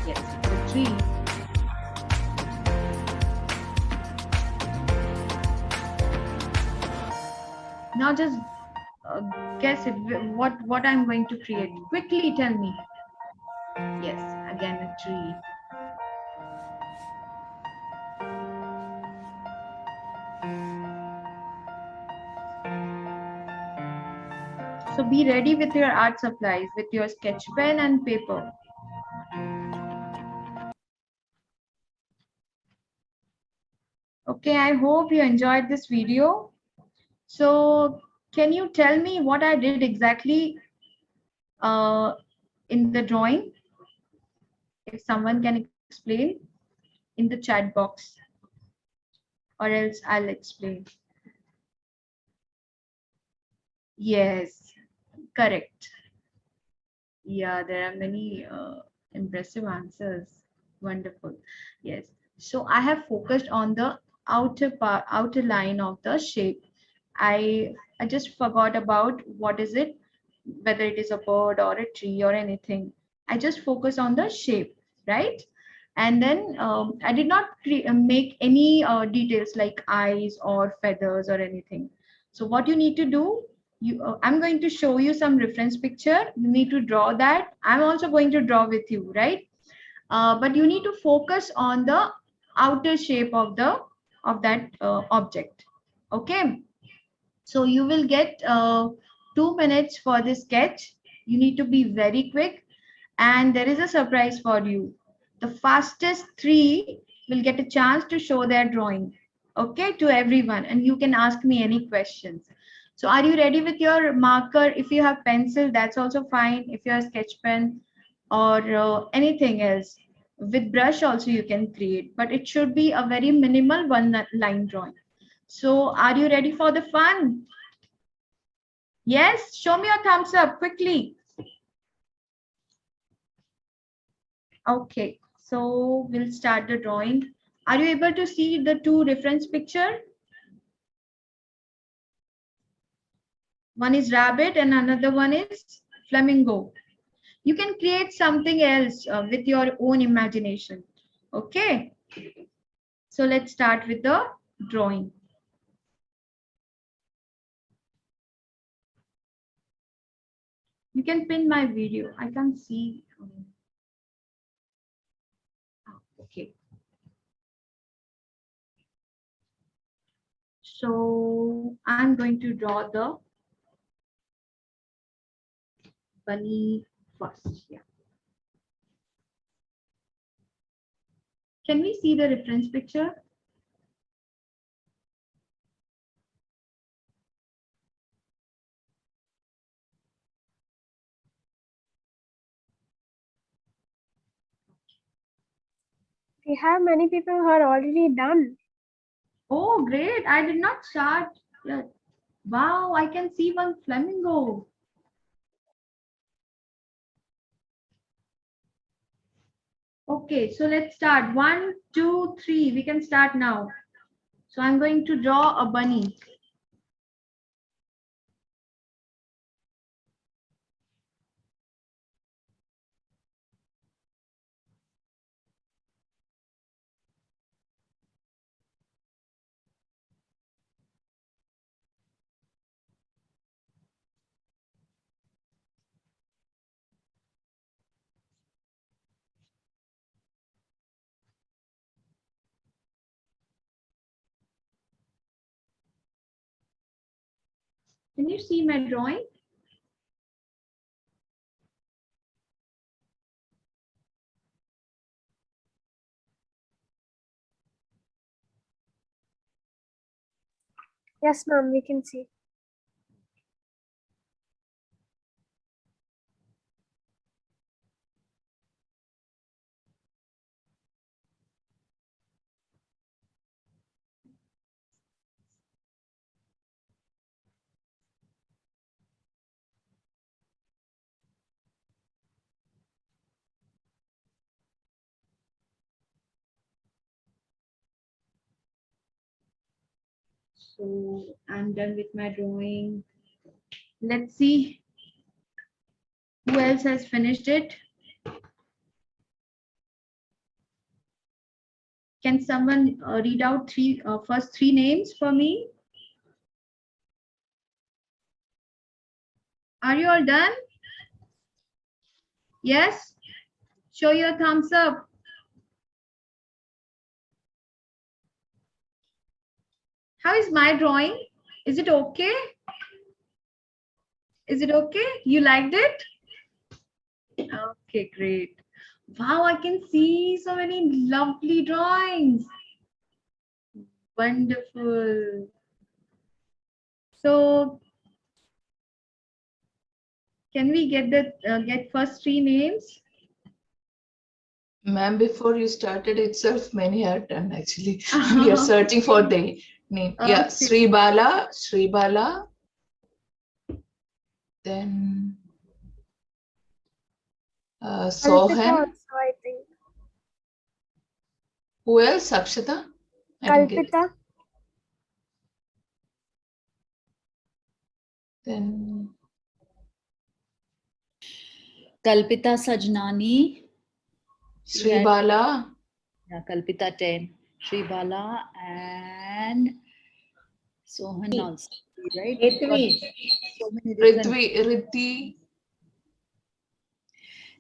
Yes, it's a tree. Now just guess it. What I'm going to create. Quickly tell me. Yes, again a tree. So be ready with your art supplies, with your sketch pen and paper. Okay, I hope you enjoyed this video. So can you tell me what I did exactly in the drawing? If someone can explain in the chat box, or else I'll explain. Yes, correct. Yeah, there are many impressive answers. Wonderful. Yes. So I have focused on the outer line of the shape. I just forgot about what is it, whether it is a bird or a tree or anything. I just focus on the shape, right? And then I did not make any details like eyes or feathers or anything. So what you need to do, I'm going to show you some reference picture. You need to draw that. I'm also going to draw with you, right? But you need to focus on the outer shape of that object. Okay. So you will get 2 minutes for this sketch. You need to be very quick, and there is a surprise for you. The fastest three will get a chance to show their drawing, okay, to everyone, and you can ask me any questions. So are you ready with your marker? If you have pencil, that's also fine. If you have sketch pen or anything else, with brush also you can create, but it should be a very minimal one line drawing. So are you ready for the fun? Yes, show me your thumbs up quickly. Okay, so we'll start the drawing. Are you able to see the two reference picture? One is rabbit and another one is flamingo. You can create something else with your own imagination. Okay, so let's start with the drawing. You can pin my video. I can't see. Okay. So I'm going to draw the bunny first. Yeah. Can we see the reference picture? We have many people who are already done. Oh, great. I did not start yet. Wow, I can see one flamingo. Okay, so let's start. 1, 2, 3. We can start now. So I'm going to draw a bunny. Can you see my drawing? Yes, ma'am, we can see. So I'm done with my drawing. Let's see who else has finished it. Can someone read out first three names for me? Are you all done? Yes? Show your thumbs up. How is my drawing? Is it okay? Is it okay? You liked it? Okay, great. Wow, I can see so many lovely drawings. Wonderful. So, can we get the get first three names? Ma'am, before you started itself, many are done actually. We are searching for the name. Yeah, Okay. Sri Bala. Then Kalpita Sohan. also, I think. Who else? Akshata? I didn't get it. Kalpita. Then Kalpita Sajnani. Sri had- Bala. Yeah, Kalpita 10. Sri Bala and Sohan also, right? So many different. Riddhi.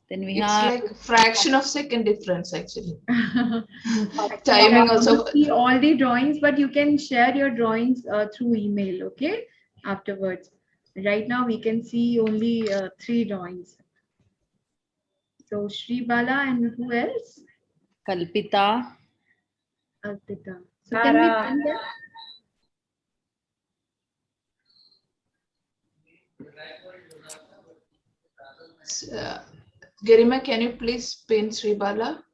Then we It's have like fraction of second difference actually. Actually, Timing I also. want to see all the drawings, but you can share your drawings through email, okay? Afterwards. Right now, we can see only 3 drawings. So, Sri Bala and who else? Kalpita. Arpita. So, can we pin them? Garima, can you please pin Sri Bala?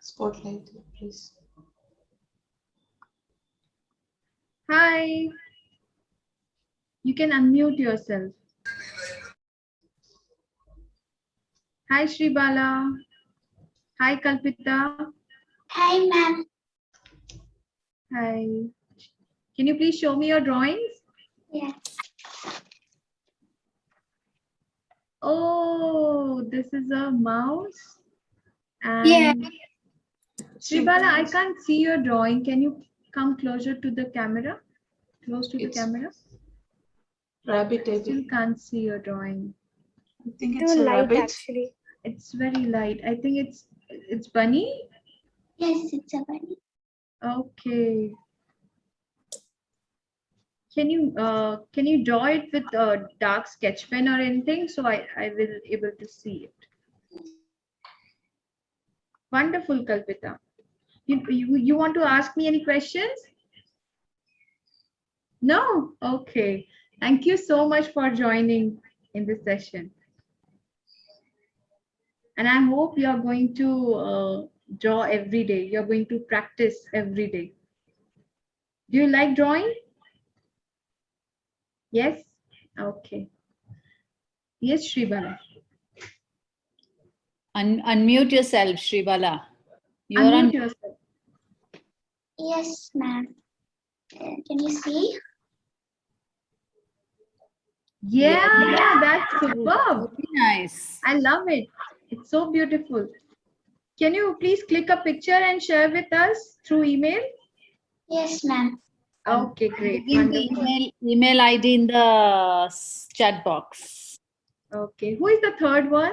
Spotlight, please. Hi. You can unmute yourself. Hi, Sri Bala. Hi, Kalpita. Hi, ma'am. Hi. Can you please show me your drawings? Yes. Oh, this is a mouse. And Yeah. Sri Bala, I can't see your drawing. Can you come closer to the camera? Close to the camera? Rabbit, I still can't see your drawing. I think Too it's a light, rabbit. actually. It's very light. I think it's bunny. Yes, it's a bunny. Okay. Can you draw it with a dark sketch pen or anything, so I will able to see it? Wonderful, Kalpita. You want to ask me any questions? No? Okay. Thank you so much for joining in this session. And I hope you are going to draw every day. You're going to practice every day. Do you like drawing? Yes? Okay. Yes, Shribala. Unmute yourself, Shribala. You're Unmute on. yourself. Yes, ma'am. Can you see? Yeah, that's superb. Very nice. I love it. It's so beautiful. Can you please click a picture and share with us through email? Yes, ma'am. Okay, great. Putting the Wonderful. email ID in the chat box. Okay. Who is the third one?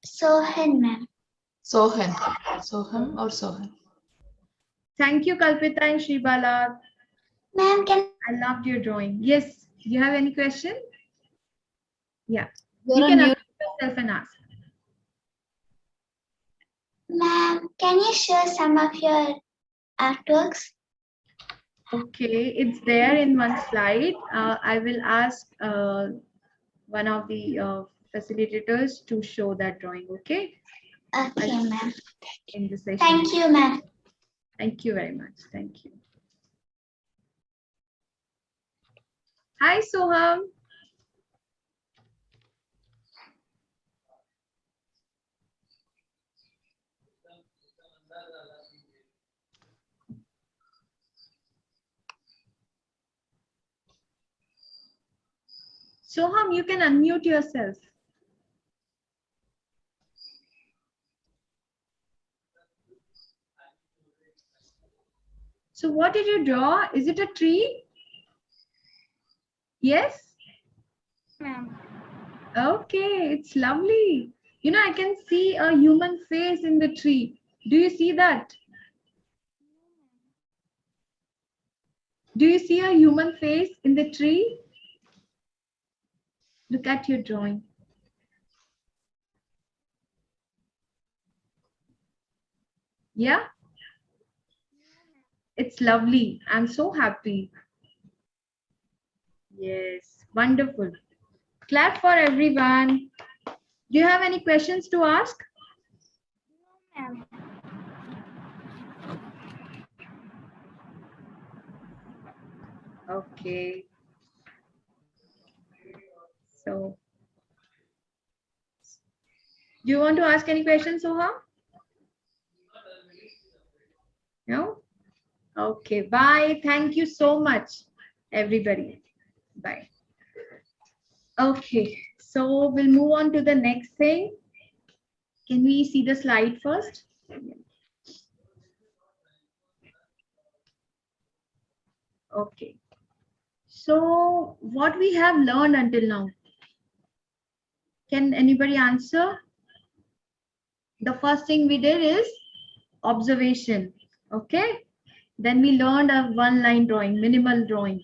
Sohan, ma'am. Sohan. Soham or Sohan? Thank you, Kalpita and Shribala. Ma'am, I loved your drawing. Yes. You have any question? Yeah. You're You on can mute. unmute yourself and ask. Ma'am, can you share some of your artworks? Okay, it's there in one slide. I will ask one of the facilitators to show that drawing, okay? Okay, ma'am. In the session. Thank you, ma'am. Thank you very much. Thank you. Hi, Soham. Soham, you can unmute yourself. So what did you draw? Is it a tree? Yes? Ma'am. Okay, it's lovely. You know, I can see a human face in the tree. Do you see that? Do you see a human face in the tree? Look at your drawing. Yeah? It's lovely. I'm so happy. Yes, wonderful. Clap for everyone. Do you have any questions to ask? Ma'am. Okay. So, do you want to ask any questions, Soham? No? Okay, bye. Thank you so much, everybody. Bye. Okay, so we'll move on to the next thing. Can we see the slide first? Okay. So what we have learned until now? Can anybody answer? The first thing we did is observation. Okay. Then we learned a one-line drawing, minimal drawing.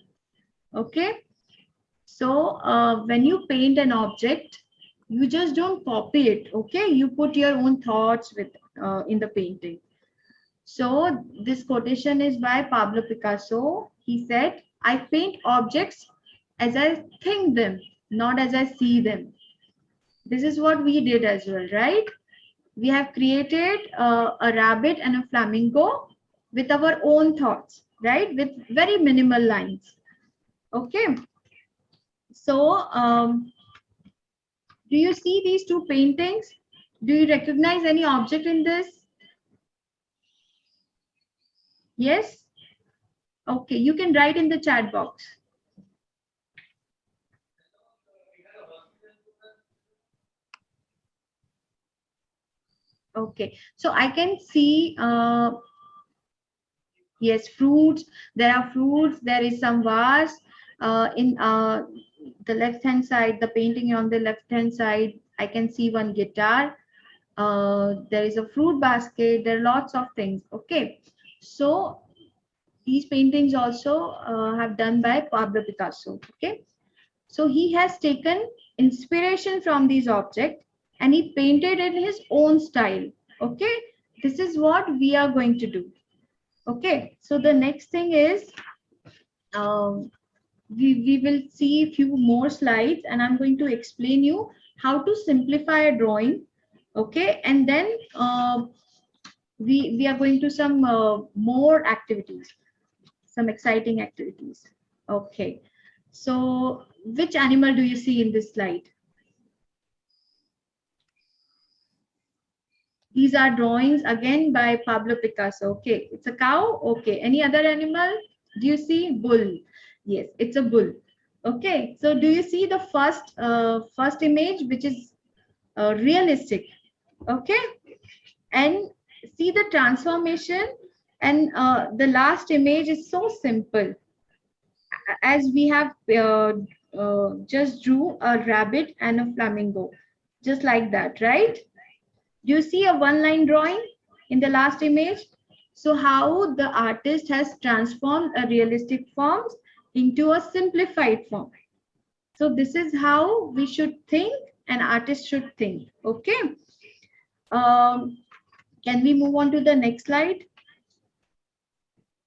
Okay. So when you paint an object, you just don't copy it. Okay. You put your own thoughts with in the painting. So this quotation is by Pablo Picasso. He said, I paint objects as I think them, not as I see them. This is what we did as well, right? We have created a rabbit and a flamingo with our own thoughts, right? With very minimal lines. Okay. So do you see these two paintings? Do you recognize any object in this? Yes? Okay, you can write in the chat box. Okay, so I can see, yes, fruits. There are fruits. There is some vase in the left-hand side, the painting on the left-hand side. I can see one guitar. There is a fruit basket. There are lots of things. Okay, so These paintings also have done by Pablo Picasso. Okay, so he has taken inspiration from these objects and he painted in his own style. Okay, this is what we are going to do. Okay, so the next thing is um, we will see a few more slides and I'm going to explain you how to simplify a drawing. Okay, and then we are going to some more activities, some exciting activities. Okay, so which animal do you see in this slide? These are drawings again by Pablo Picasso. Okay, it's a cow. Okay, any other animal? Do you see bull? Yes, it's a bull. Okay, so do you see the first image, which is realistic? Okay, and see the transformation, and the last image is so simple. As we have just drew a rabbit and a flamingo, just like that, right? Do you see a one-line drawing in the last image? So how the artist has transformed a realistic forms into a simplified form. So this is how we should think, an artist should think. Okay. Can we move on to the next slide?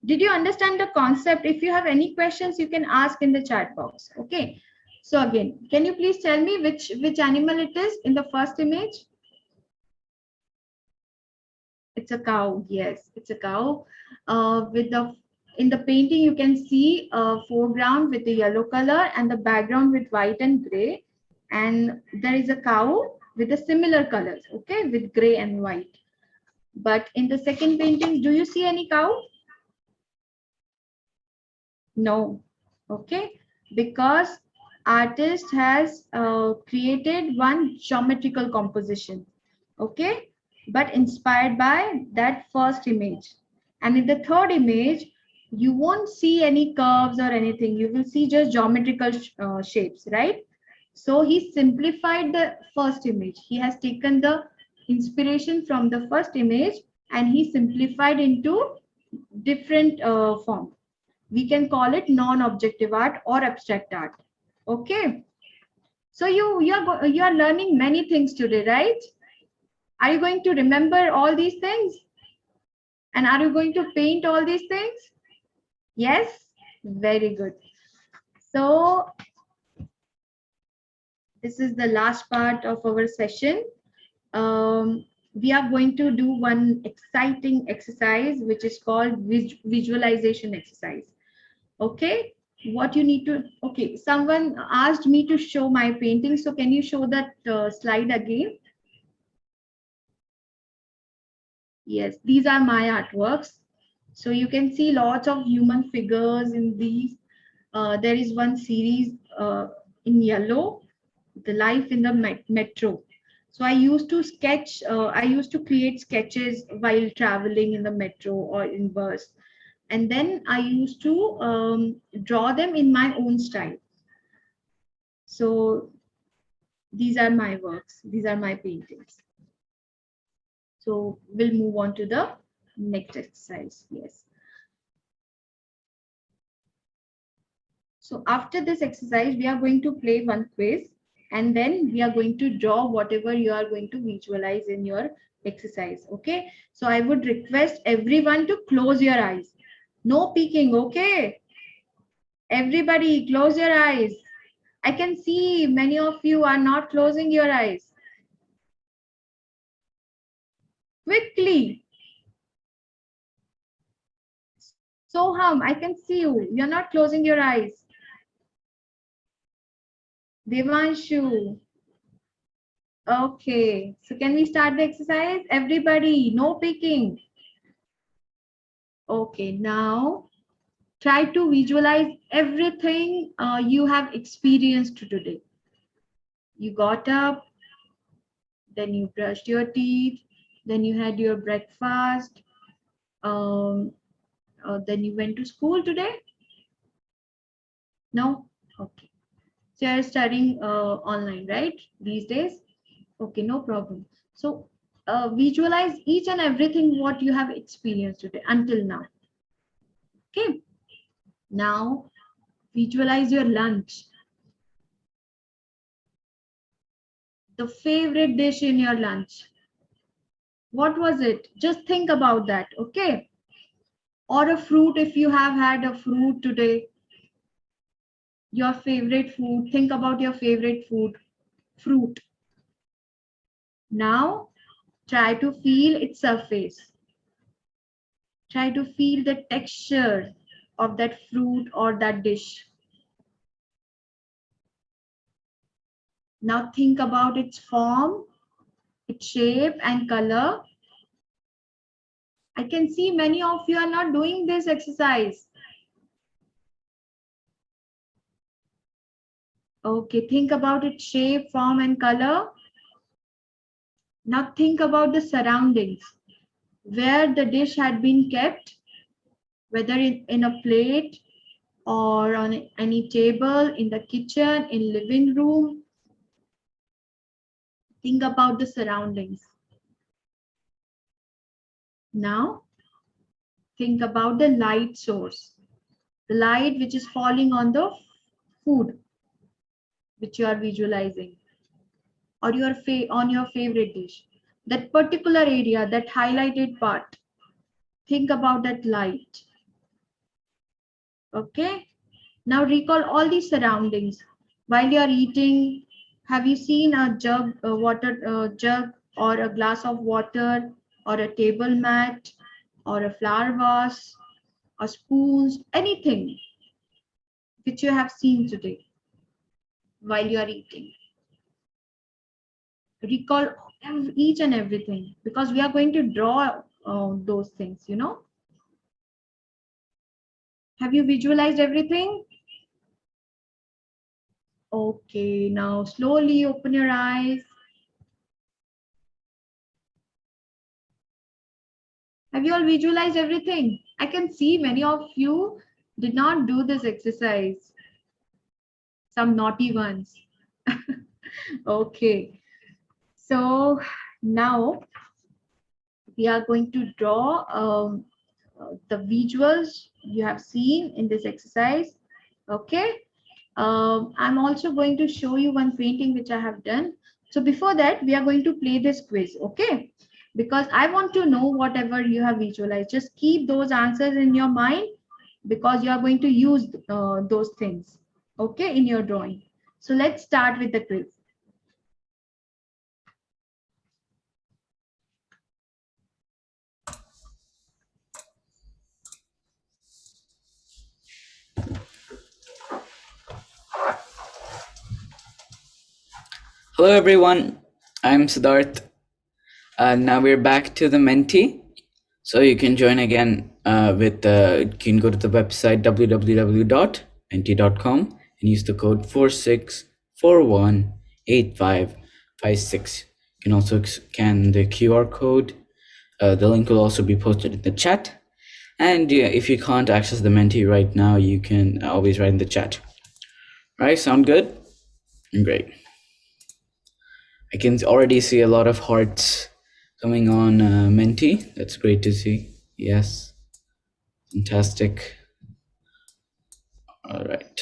Did you understand the concept? If you have any questions, you can ask in the chat box. Okay. So again, can you please tell me which animal it is in the first image? It's a cow. Yes, it's a cow. In the painting, you can see a foreground with the yellow color and the background with white and gray. And there is a cow with the similar colors, okay, with gray and white. But in the second painting, do you see any cow? No. Okay, because artist has created one geometrical composition. Okay, but inspired by that first image. And in the third image, you won't see any curves or anything. You will see just geometrical shapes, right? So he simplified the first image. He has taken the inspiration from the first image and he simplified into different form. We can call it non-objective art or abstract art. Okay. So you are learning many things today, right? Are you going to remember all these things? And are you going to paint all these things? Yes? Very good. So this is the last part of our session. We are going to do one exciting exercise, which is called visualization exercise. Okay, what you need to, okay, someone asked me to show my painting. So can you show that slide again? Yes, these are my artworks. So you can see lots of human figures in these. There is one series in yellow, the life in the metro. So I used to sketch, I used to create sketches while traveling in the metro or in bus. And then I used to draw them in my own style. So these are my works. These are my paintings. So we'll move on to the next exercise. Yes. So after this exercise, we are going to play one quiz and then we are going to draw whatever you are going to visualize in your exercise. Okay. So I would request everyone to close your eyes. No peeking. Okay. Everybody close your eyes. I can see many of you are not closing your eyes. Quickly. Soham, I can see you. You're not closing your eyes. Devanshu. Okay. So can we start the exercise? Everybody, no peeking. Okay. Now, try to visualize everything you have experienced today. You got up, then you brushed your teeth, then you had your breakfast, then you went to school today? No? Okay. So you're studying online, right? These days? Okay, no problem. So visualize each and everything what you have experienced today until now. Okay. Now visualize your lunch. The favorite dish in your lunch. What was it? Just think about that, okay? Or a fruit if you have had a fruit today. Your favorite food. Think about your favorite food. Fruit. Now try to feel its surface. Try to feel the texture of that fruit or that dish. Now think about its form, its shape and color. I can see many of you are not doing this exercise. Okay, think about its shape, form and color. Now think about the surroundings, where the dish had been kept, whether in a plate or on any table, in the kitchen, in living room. Think about the surroundings. Now think about the light source, the light which is falling on the food which you are visualizing, or on your favorite dish. That particular area, that highlighted part, think about that light. Okay. Now recall all the surroundings. While you are eating, have you seen a jug, a water jug, or a glass of water, or a table mat, or a flower vase, or spoons, anything which you have seen today while you are eating? Recall each and everything, because we are going to draw those things, you know. Have you visualized everything? Okay, now slowly open your eyes. Have you all visualized everything? I can see many of you did not do this exercise. Some naughty ones. Okay, so now we are going to draw the visuals you have seen in this exercise. Okay. I'm also going to show you one painting which I have done. So before that, we are going to play this quiz, okay? Because I want to know whatever you have visualized. Just keep those answers in your mind, because you are going to use those things, okay, in your drawing. So let's start with the quiz. Hello everyone, I'm Siddharth. Now we're back to the Menti. So you can join again you can go to the website www.menti.com and use the code 46418556. You can also scan the QR code. The link will also be posted in the chat. And if you can't access the Menti right now, you can always write in the chat. All right, sound good? Great. I can already see a lot of hearts coming on Menti. That's great to see. Yes, fantastic. All right.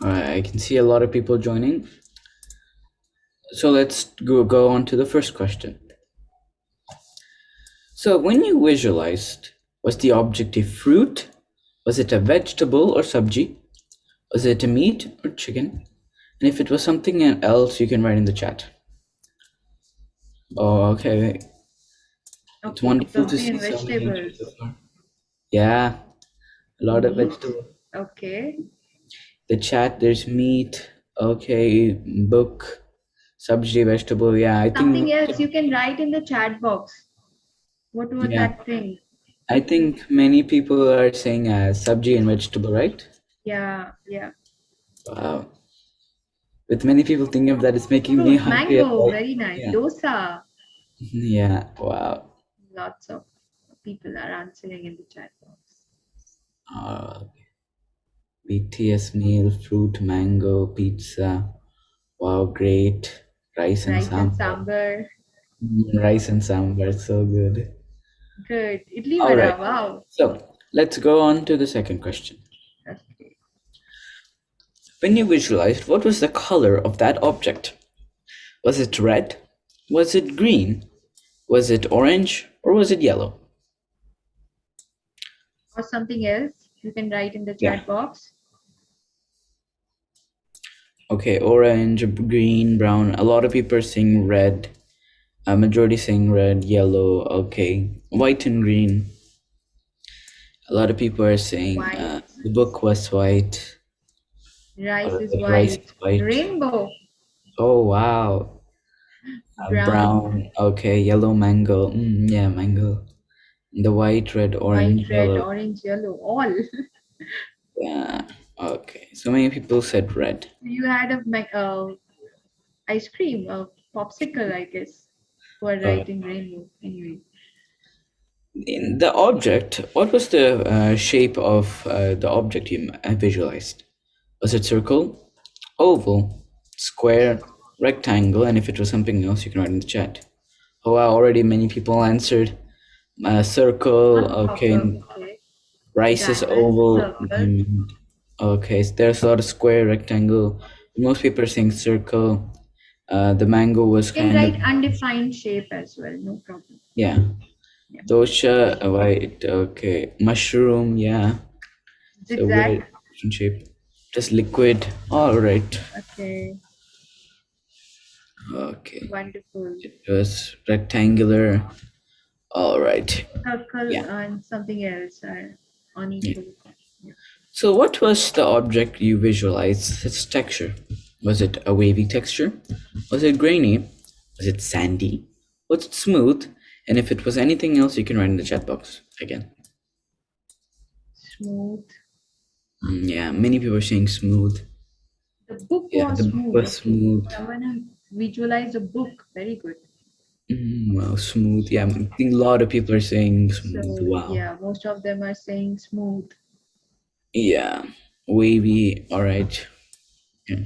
All right, I can see a lot of people joining. So let's go on to the first question. So when you visualized, was the object a fruit? Was it a vegetable or sabji? Was it a meat or chicken? And if it was something else, you can write in the chat. Oh, okay. It's wonderful to see so many answers so far. Yeah, a lot of vegetables. Okay. The chat, there's meat. Okay, book, sabji, vegetable. Yeah, I think Something else you can write in the chat box. What was that thing? I think many people are saying sabji and vegetable, right? Yeah, yeah. Wow. With many people thinking of that, it's making me Fruit, hungry. mango, very nice. Yeah. Dosa. Yeah, wow. Lots of people are answering in the chat box. Uh, BTS meal, fruit, mango, pizza. Wow, great. Rice and Rice and sambar. sambar. Rice and sambar, so good. Good. Idli All vada. right. Wow. So let's go on to the second question. Okay. When you visualized, what was the color of that object? Was it red? Was it green? Was it orange? Or was it yellow? Or something else, you can write in the Yeah. chat box. Okay, orange, green, brown. A lot of people are saying red. A majority saying red, yellow. Okay, white and green. A lot of people are saying White. the book was white. Rice Or is rice is white. white. Rainbow. Oh wow. Brown. Brown. Okay, yellow mango. Yeah, mango. The white, red, White, orange, red, yellow. orange, yellow. All. Yeah. Okay. So many people said red. You had a ice cream, a popsicle, I guess, for Uh, writing rainbow. Anyway. in the object, what was the shape of the object you visualized? Was it circle, oval, square, rectangle? And if it was something else, you can write in the chat. Oh, wow, already many people answered. Circle, okay. Okay. Rice is Diamond, oval. circle. Okay, so there's a lot of square, rectangle. Most people are saying circle. The mango was You can kind of, write undefined shape as well. No problem. yeah. Yeah. Dosha, white, okay. Mushroom, yeah. So Zigzag. weird different shape. Just liquid. All right. Okay. Okay. Wonderful. It was rectangular. All right. Circle Yeah. and something else are Yeah. unequal. Yeah. So what was the object you visualized? Its texture. Was it a wavy texture? Was it grainy? Was it sandy? Was it smooth? And if it was anything else, you can write in the chat box again. Smooth. Yeah, many people are saying smooth. The book Yeah, the was book smooth. was Okay. smooth. Someone has visualized a book. Very good. Wow, smooth. Yeah, I think a lot of people are saying smooth. So Wow. yeah, most of them are saying smooth. Yeah, wavy. All right. Yeah.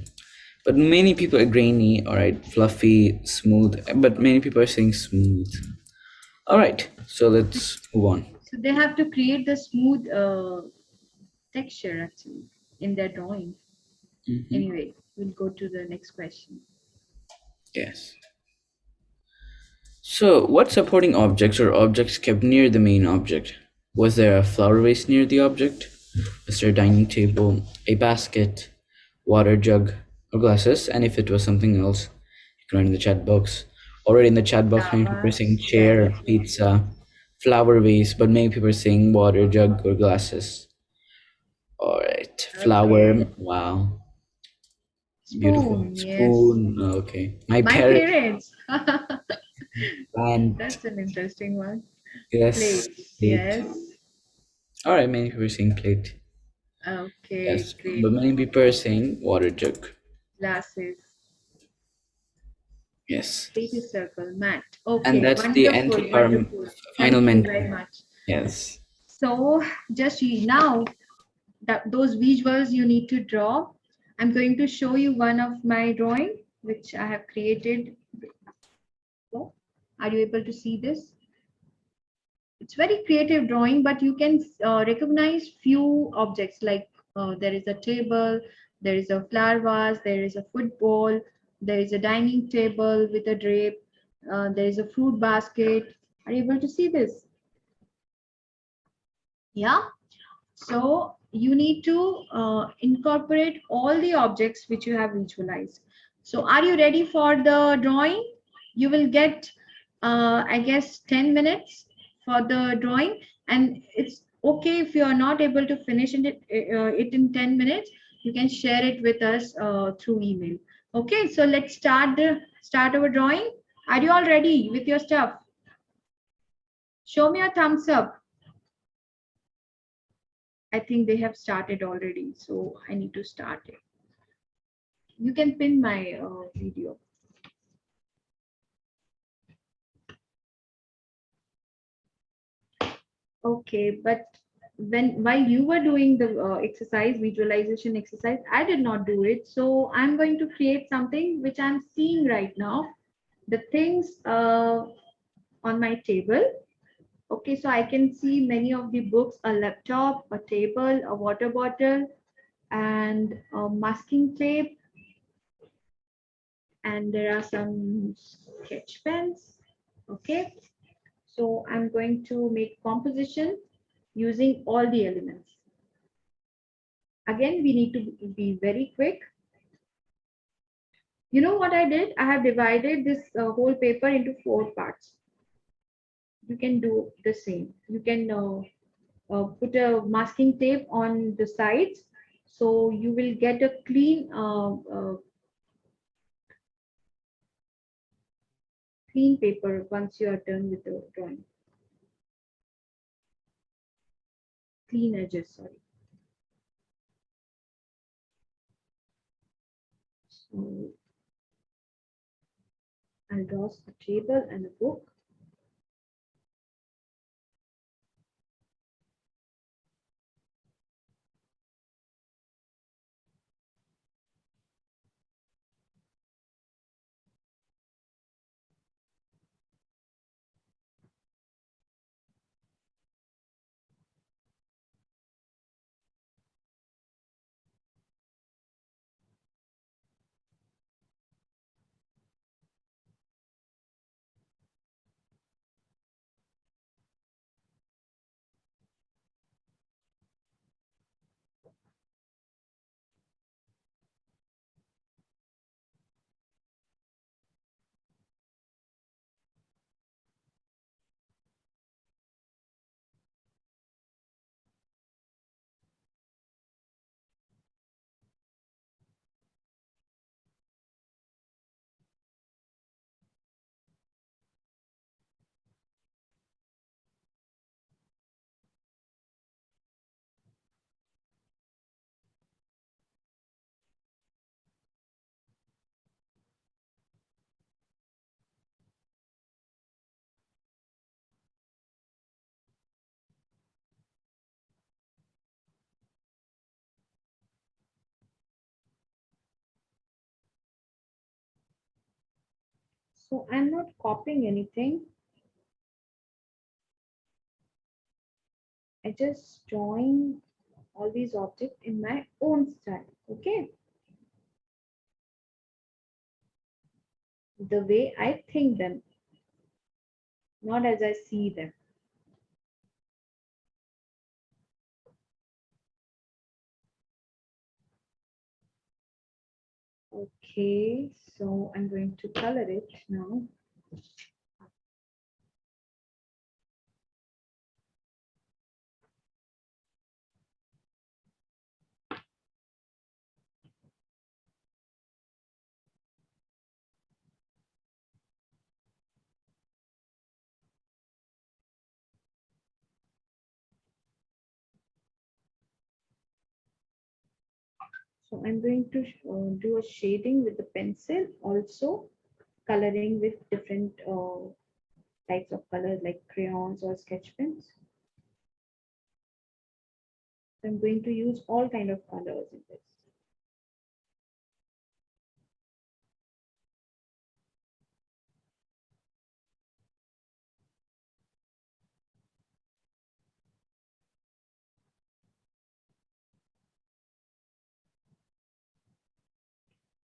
But many people are grainy. All right, fluffy, smooth. But many people are saying smooth. All right. So let's move on. So they have to create the smooth texture actually in their drawing. Anyway, we'll go to the next question. Yes. So, what supporting objects or objects kept near the main object? Was there a flower vase near the object? Was there a dining table, a basket, water jug, or glasses? And if it was something else, you can write in the chat box. Already in the chat box, many people are saying Flowers, chair, pizza, flower vase, but many people are saying water jug or glasses. All right, flower. Okay. Wow, beautiful Spoon, yes. spoon. Okay, my My parents. parents. And That's an interesting one. yes, Plates, plate. yes. All right, many people are saying plate. Okay, Yes, great. but many people are saying water jug. Glasses. Yes, Plate is circle. Mat. and Okay, that's the end wonderful, to our wonderful. final Thank you very mention. much. Yes. So just now that those visuals you need to draw. I'm going to show you one of my drawing which I have created. Are you able to see this? It's very creative drawing, but you can recognize few objects like there is a table, there is a flower vase, there is a football, there is a dining table with a drape, there is a fruit basket. Are you able to see this? Yeah. So you need to incorporate all the objects which you have visualized. So are you ready for the drawing? You will get, I guess, 10 minutes for the drawing. And it's okay if you are not able to finish it in 10 minutes. You can share it with us through email. Okay, so let's start our drawing. Are you all ready with your stuff? Show me a thumbs up. I think they have started already, so I need to start it. You can pin my video. Okay, but while you were doing the exercise, visualization exercise, I did not do it. So I'm going to create something which I'm seeing right now. The things on my table. Okay, so I can see many of the books, a laptop, a table, a water bottle, and masking tape, and there are some sketch pens. Okay, so I'm going to make composition using all the elements. Again, we need to be very quick. You know what I did? I have divided this whole paper into 4 parts. You can do the same. You can put a masking tape on the sides, so you will get a clean paper once you are done with the drawing. Clean edges, sorry. So I'll draw a table and a book. So I'm not copying anything. I just drawing all these objects in my own style. Okay. The way I think them, not as I see them. Okay, so I'm going to color it now. So I'm going to do a shading with the pencil, also coloring with different types of colors like crayons or sketch pens. So I'm going to use all kind of colors in this.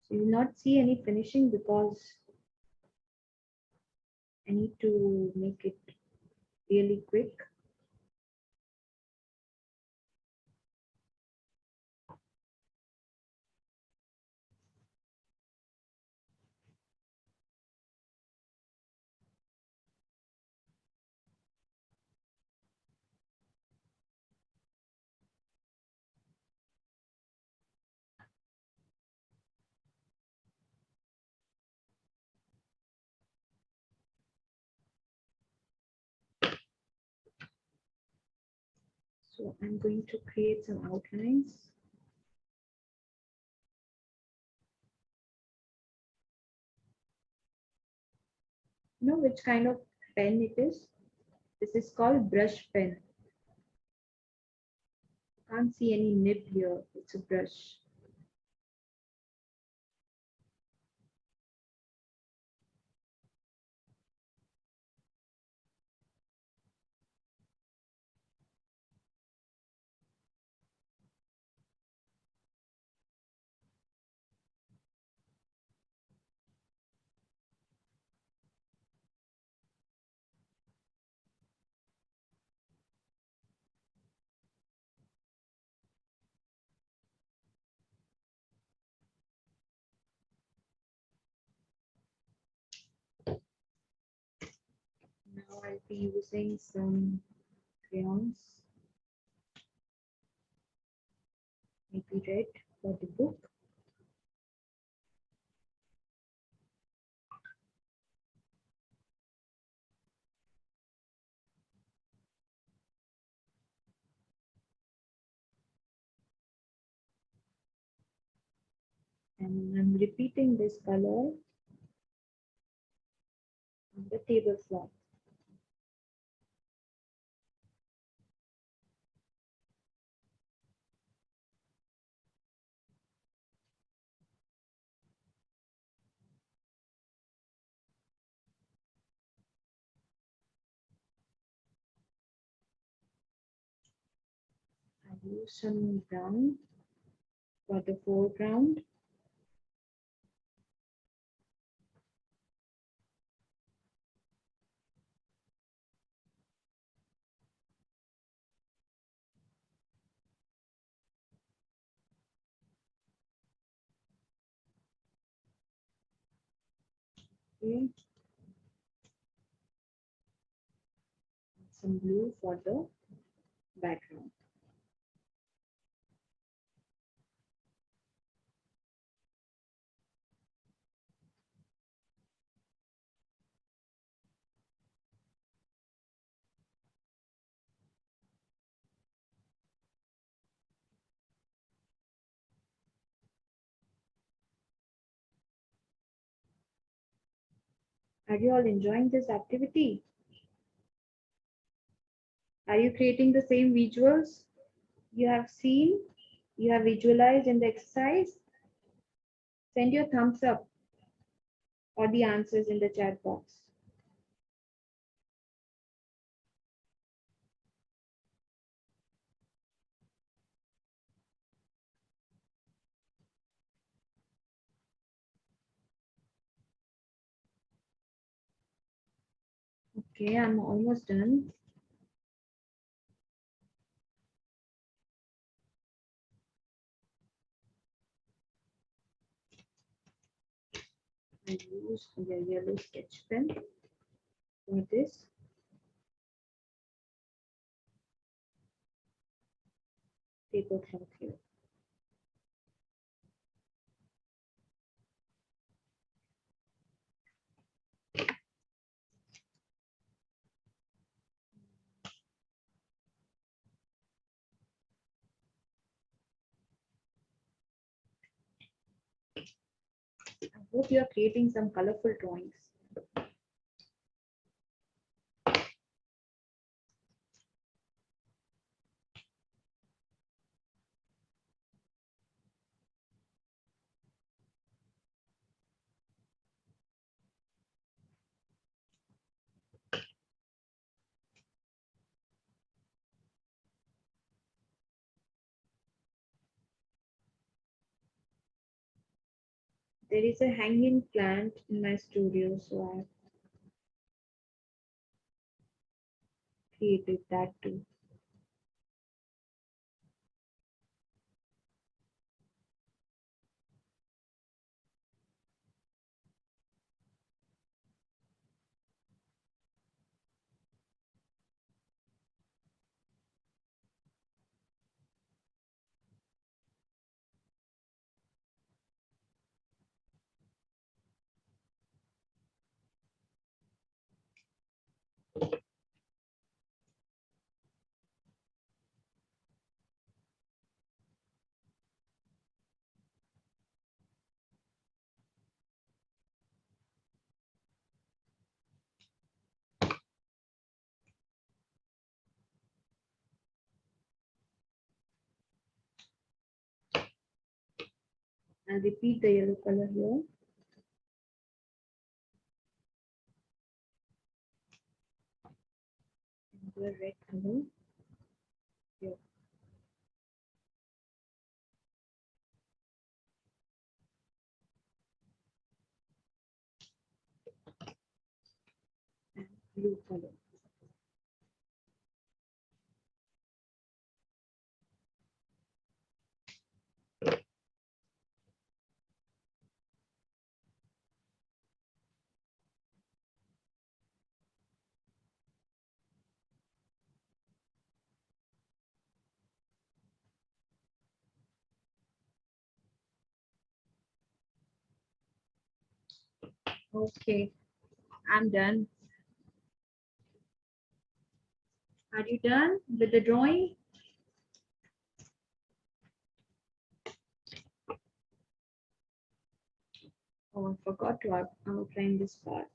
So you will not see any finishing because I need to make it really quick. So I'm going to create some outlines. You know which kind of pen it is? This is called brush pen. Can't see any nib here. It's a brush. Now I'll be using some crayons, maybe red for the book. And I'm repeating this color on the tablecloth. I use some brown for the foreground. Okay. Some blue for the background. Are you all enjoying this activity? Are you creating the same visuals you have seen, you have visualized in the exercise? Send your thumbs up or the answers in the chat box. Okay, I'm almost done. I use a yellow sketch pen for this. Paper cloth here. I hope you are creating some colorful drawings. There is a hanging plant in my studio, so I created that too. I'll repeat the yellow color here. And the red color here. And blue color. Okay, I'm done. Are you done with the drawing? Oh, I forgot to outline this part.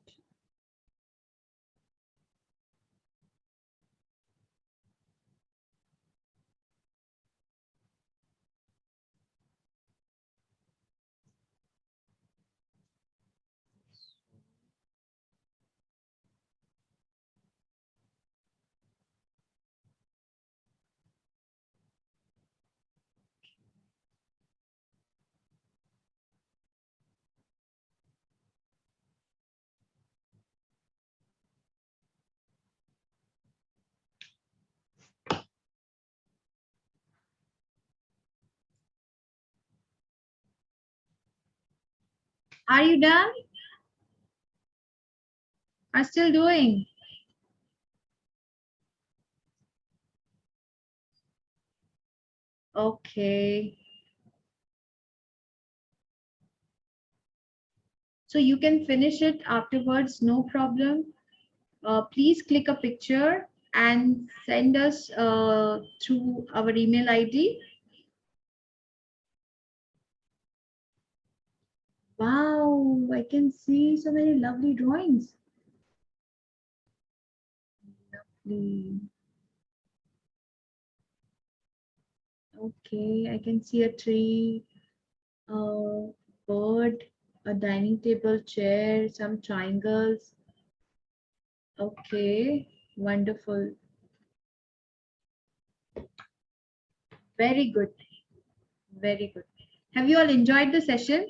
Are you done? Are still doing? Okay. So you can finish it afterwards, no problem. Please click a picture and send us through our email ID. Wow, I can see so many lovely drawings. Lovely. Okay, I can see a tree, a bird, a dining table, chair, some triangles. Okay, wonderful. Very good. Very good. Have you all enjoyed the session?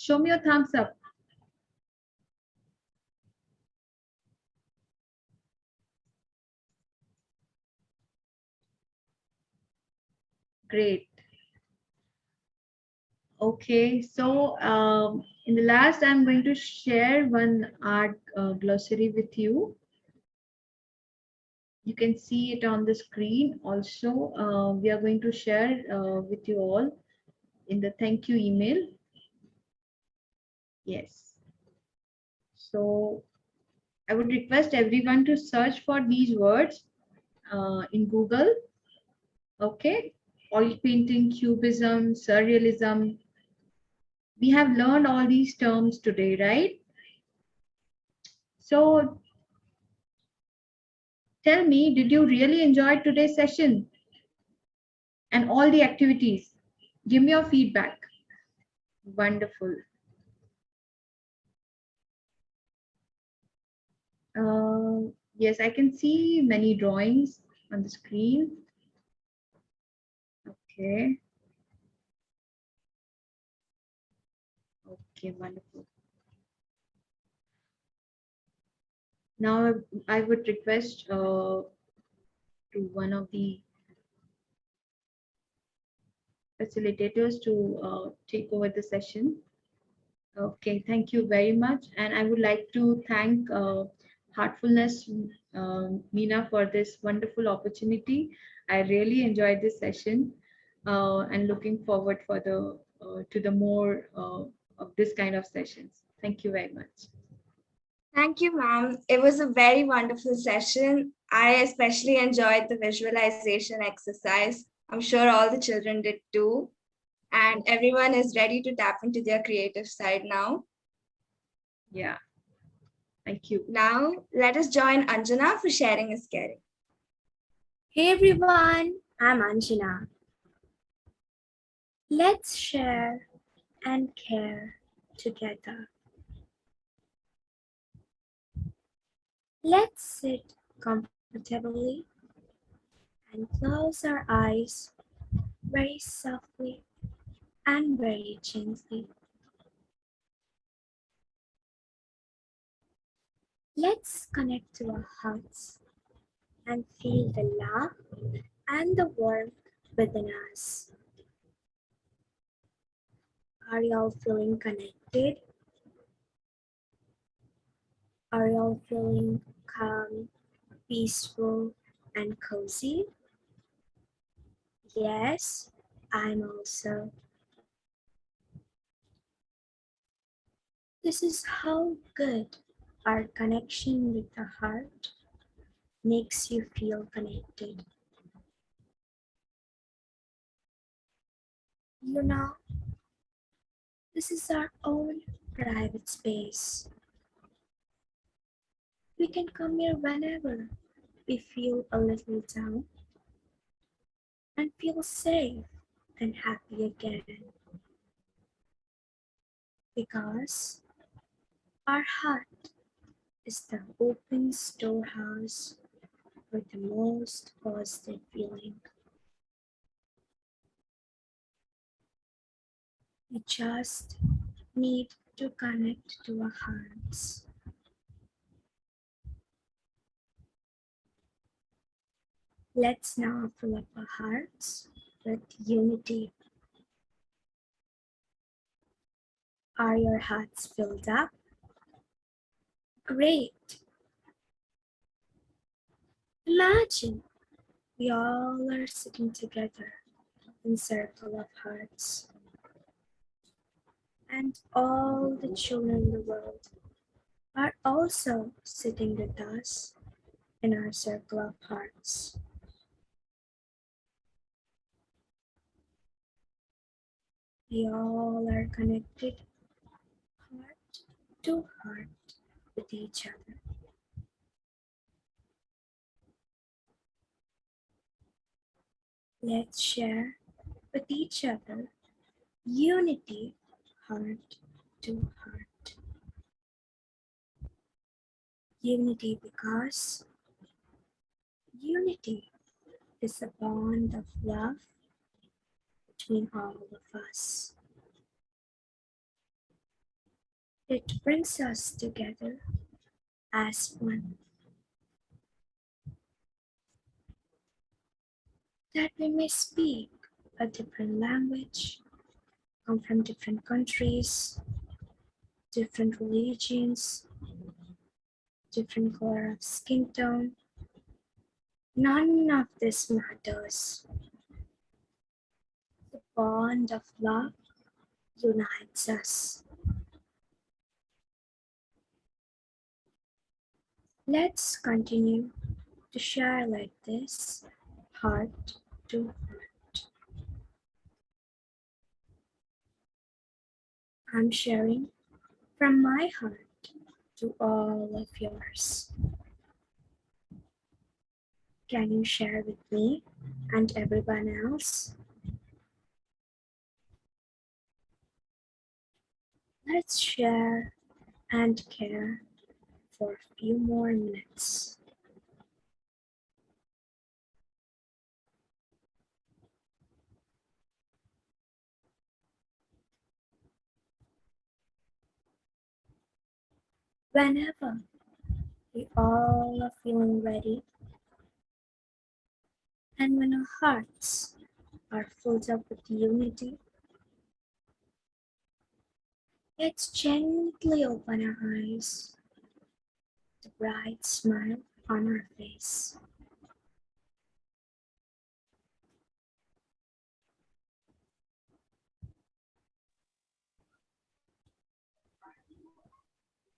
Show me your thumbs up. Great. Okay, so in the last, I'm going to share one art glossary with you. You can see it on the screen. Also, we are going to share with you all in the thank you email. Yes. So I would request everyone to search for these words in Google. Okay. Oil painting, cubism, surrealism. We have learned all these terms today, right? So tell me, did you really enjoy today's session and all the activities? Give me your feedback. Wonderful. Yes, I can see many drawings on the screen. Okay. Okay, wonderful. Now I would request to one of the facilitators to take over the session. Okay, thank you very much. And I would like to thank Heartfulness MENA for this wonderful opportunity. I really enjoyed this session and looking forward for the to the more of this kind of sessions. Thank you very much. Thank you, ma'am. It was a very wonderful session. I especially enjoyed the visualization exercise. I'm sure all the children did too. And everyone is ready to tap into their creative side now. Yeah. Thank you. Now, let us join Anjana for sharing is caring. Hey everyone, I'm Anjana. Let's share and care together. Let's sit comfortably and close our eyes very softly and very gently. Let's connect to our hearts and feel the love and the warmth within us. Are y'all feeling connected? Are y'all feeling calm, peaceful, and cozy? Yes, I'm also. This is how good our connection with the heart makes you feel connected. You know, this is our own private space. We can come here whenever we feel a little down and feel safe and happy again. Because our heart is the open storehouse for the most positive feeling. We just need to connect to our hearts. Let's now fill up our hearts with unity. Are your hearts filled up? Great. Imagine we all are sitting together in circle of hearts. And all the children in the world are also sitting with us in our circle of hearts. We all are connected heart to heart with each other. Let's share with each other unity heart to heart. Unity because unity is a bond of love between all of us. It brings us together as one. That we may speak a different language, come from different countries, different religions, different color of skin tone. None of this matters. The bond of love unites us. Let's continue to share like this, heart to heart. I'm sharing from my heart to all of yours. Can you share with me and everyone else? Let's share and care for a few more minutes. Whenever we all are feeling ready, and when our hearts are filled up with unity, let's gently open our eyes, the bright smile on our face.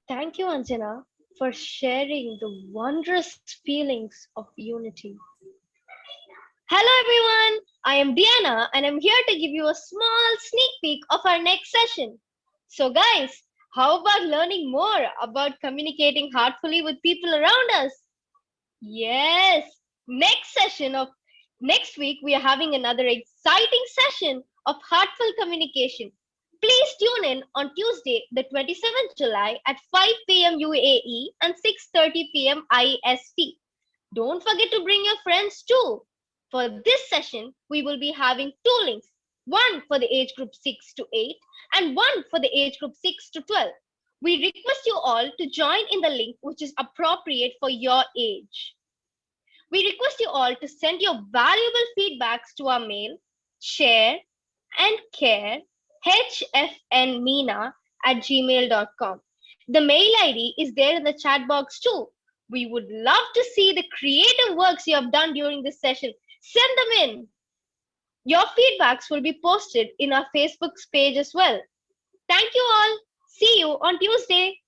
Thank you, Anjana, for sharing the wondrous feelings of unity. Hello, everyone. I am Diana, and I'm here to give you a small sneak peek of our next session. So, guys, how about learning more about communicating heartfully with people around us? Yes, Next week, we are having another exciting session of heartful communication. Please tune in on Tuesday, the 27th July at 5 p.m. UAE and 6:30 p.m. IST. Don't forget to bring your friends too. For this session, we will be having two links, one for the age group 6 to 8 and one for the age group 6 to 12. We request you all to join in the link which is appropriate for your age. We request you all to send your valuable feedbacks to our mail, share and care hfnmina@gmail.com. The mail ID is there in the chat box too. We would love to see the creative works you have done during this session. Send them in. Your feedbacks will be posted in our Facebook page as well. Thank you all. See you on Tuesday.